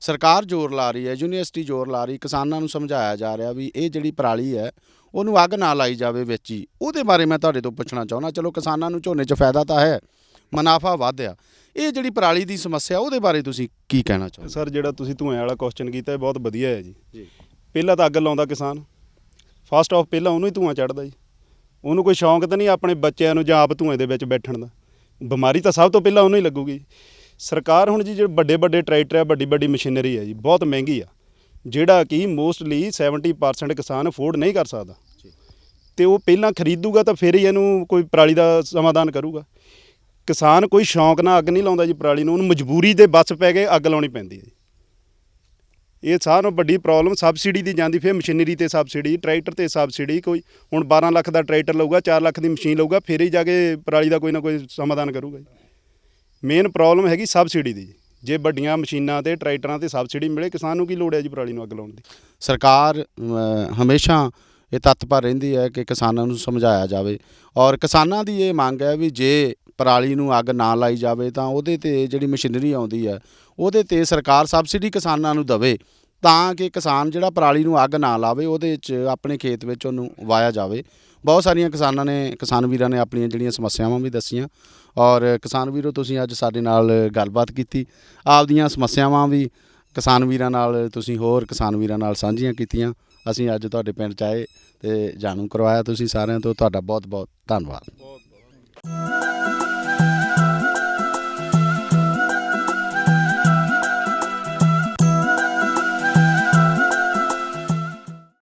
ਸਰਕਾਰ ਜ਼ੋਰ ਲਾ ਰਹੀ ਹੈ, ਯੂਨੀਵਰਸਿਟੀ ਜ਼ੋਰ ਲਾ ਰਹੀ, ਕਿਸਾਨਾਂ ਨੂੰ ਸਮਝਾਇਆ ਜਾ ਰਿਹਾ ਵੀ ਇਹ ਜਿਹੜੀ ਪਰਾਲੀ ਹੈ ਉਹਨੂੰ ਅੱਗ ਨਾ ਲਾਈ ਜਾਵੇ ਵਿੱਚ ਹੀ। ਉਹਦੇ ਬਾਰੇ ਮੈਂ ਤੁਹਾਡੇ ਤੋਂ ਪੁੱਛਣਾ ਚਾਹੁੰਦਾ। ਚਲੋ ਕਿਸਾਨਾਂ ਨੂੰ ਝੋਨੇ 'ਚ ਫਾਇਦਾ ਤਾਂ ਹੈ, ਮੁਨਾਫਾ ਵਧਿਆ, ਇਹ ਜਿਹੜੀ ਪਰਾਲੀ ਦੀ ਸਮੱਸਿਆ ਉਹਦੇ ਬਾਰੇ ਤੁਸੀਂ ਕੀ ਕਹਿਣਾ ਚਾਹੁੰਦੇ? ਸਰ ਜਿਹੜਾ ਤੁਸੀਂ ਧੂਆਂ ਵਾਲਾ ਕੁਐਸਚਨ ਕੀਤਾ ਇਹ ਬਹੁਤ ਵਧੀਆ ਹੈ ਜੀ। ਪਹਿਲਾਂ ਤਾਂ ਅੱਗ ਲਾਉਂਦਾ ਕਿਸਾਨ, ਫਸਟ ਆਫ ਪਹਿਲਾਂ ਉਹਨੂੰ ਹੀ ਧੂਆਂ ਚੜ੍ਹਦਾ ਜੀ। ਉਹਨੂੰ ਕੋਈ ਸ਼ੌਂਕ ਤਾਂ ਨਹੀਂ ਆਪਣੇ ਬੱਚਿਆਂ ਨੂੰ ਜਾਂ ਆਪ ਧੂਏ ਦੇ ਵਿੱਚ ਬੈਠਣ ਦਾ। ਬਿਮਾਰੀ ਤਾਂ ਸਭ ਤੋਂ ਪਹਿਲਾਂ ਉਹਨੂੰ ਹੀ ਲੱਗੂਗੀ। ਸਰਕਾਰ ਹੁਣ ਜੀ ਜਿਹੜੇ ਵੱਡੇ ਵੱਡੇ ਟਰੈਕਟਰ ਆ, ਵੱਡੀ ਵੱਡੀ ਮਸ਼ੀਨਰੀ ਹੈ ਜੀ, ਬਹੁਤ ਮਹਿੰਗੀ ਆ, ਜਿਹੜਾ ਕਿ ਮੋਸਟਲੀ 70% ਕਿਸਾਨ ਅਫੋਰਡ ਨਹੀਂ ਕਰ ਸਕਦਾ। ਤੇ ਉਹ ਪਹਿਲਾਂ ਖਰੀਦੂਗਾ ਤਾਂ ਫਿਰ ਹੀ ਇਹਨੂੰ ਕੋਈ ਪਰਾਲੀ ਦਾ ਸਮਾਧਾਨ ਕਰੂਗਾ। ਕਿਸਾਨ ਕੋਈ ਸ਼ੌਂਕ ਨਾਲ ਅੱਗ ਨਹੀਂ ਲਾਉਂਦਾ ਜੀ ਪਰਾਲੀ ਨੂੰ, ਉਹਨੂੰ ਮਜਬੂਰੀ ਦੇ ਬੱਸ ਪੈ ਕੇ ਅੱਗ ਲਾਉਣੀ ਪੈਂਦੀ ਹੈ ਜੀ। ਇਹ ਸਾਰਿਆਂ ਨਾਲੋਂ ਵੱਡੀ ਪ੍ਰੋਬਲਮ ਸਬਸਿਡੀ ਦੀ ਜਾਂਦੀ, ਫਿਰ ਮਸ਼ੀਨਰੀ ਤੇ ਸਬਸਿਡੀ, ਟਰੈਕਟਰ ਤੇ ਸਬਸਿਡੀ। ਕੋਈ ਹੁਣ 12 ਲੱਖ ਦਾ ਟਰੈਕਟਰ ਲਊਗਾ, 4 ਲੱਖ ਦੀ ਮਸ਼ੀਨ ਲਊਗਾ, ਫਿਰ ਹੀ ਜਾ ਕੇ ਪਰਾਲੀ ਦਾ ਕੋਈ ਨਾ ਕੋਈ ਸਮਾਧਾਨ ਕਰੂਗਾ ਜੀ। ਮੇਨ ਪ੍ਰੋਬਲਮ ਹੈਗੀ ਸਬਸਿਡੀ ਦੀ। ਜੇ ਵੱਡੀਆਂ ਮਸ਼ੀਨਾਂ ਤੇ ਟਰੈਕਟਰਾਂ ਤੇ ਸਬਸਿਡੀ ਮਿਲੇ, ਕਿਸਾਨ ਨੂੰ ਕੀ ਲੋੜ ਹੈ ਜੀ ਪਰਾਲੀ ਨੂੰ ਅੱਗ ਲਾਉਣ ਦੀ। ਸਰਕਾਰ ਹਮੇਸ਼ਾ ਇਹ ਤੱਤਪਰ ਰਹਿੰਦੀ ਹੈ ਕਿ ਕਿਸਾਨਾਂ ਨੂੰ ਸਮਝਾਇਆ ਜਾਵੇ, ਔਰ ਕਿਸਾਨਾਂ ਦੀ ਇਹ ਮੰਗ ਹੈ ਵੀ ਜੇ ਪਰਾਲੀ ਨੂੰ ਅੱਗ ਨਾ ਲਾਈ ਜਾਵੇ ਤਾਂ ਉਹਦੇ 'ਤੇ ਜਿਹੜੀ ਮਸ਼ੀਨਰੀ ਆਉਂਦੀ ਹੈ ਉਹਦੇ 'ਤੇ ਸਰਕਾਰ ਸਬਸਿਡੀ ਕਿਸਾਨਾਂ ਨੂੰ ਦੇਵੇ, ਤਾਂ ਕਿ ਕਿਸਾਨ ਜਿਹੜਾ ਪਰਾਲੀ ਨੂੰ ਅੱਗ ਨਾ ਲਾਵੇ, ਉਹਦੇ 'ਚ ਆਪਣੇ ਖੇਤ ਵਿੱਚ ਉਹਨੂੰ ਵਾਇਆ ਜਾਵੇ। ਬਹੁਤ ਸਾਰੀਆਂ ਕਿਸਾਨ ਵੀਰਾਂ ਨੇ ਆਪਣੀਆਂ ਜਿਹੜੀਆਂ ਸਮੱਸਿਆਵਾਂ ਵੀ ਦੱਸੀਆਂ, ਔਰ ਕਿਸਾਨ ਵੀਰੋ ਤੁਸੀਂ ਅੱਜ ਸਾਡੇ ਨਾਲ ਗੱਲਬਾਤ ਕੀਤੀ, ਆਪਦੀਆਂ ਸਮੱਸਿਆਵਾਂ ਵੀ ਕਿਸਾਨ ਵੀਰਾਂ ਨਾਲ ਤੁਸੀਂ ਹੋਰ ਕਿਸਾਨ ਵੀਰਾਂ ਨਾਲ ਸਾਂਝੀਆਂ ਕੀਤੀਆਂ। ਅਸੀਂ ਅੱਜ ਤੁਹਾਡੇ ਪਿੰਡ 'ਚ ਆਏ ਤੇ ਜਾਣੂ ਕਰਵਾਇਆ ਤੁਸੀਂ ਸਾਰਿਆਂ ਤੋਂ, ਤੁਹਾਡਾ ਬਹੁਤ ਬਹੁਤ ਧੰਨਵਾਦ।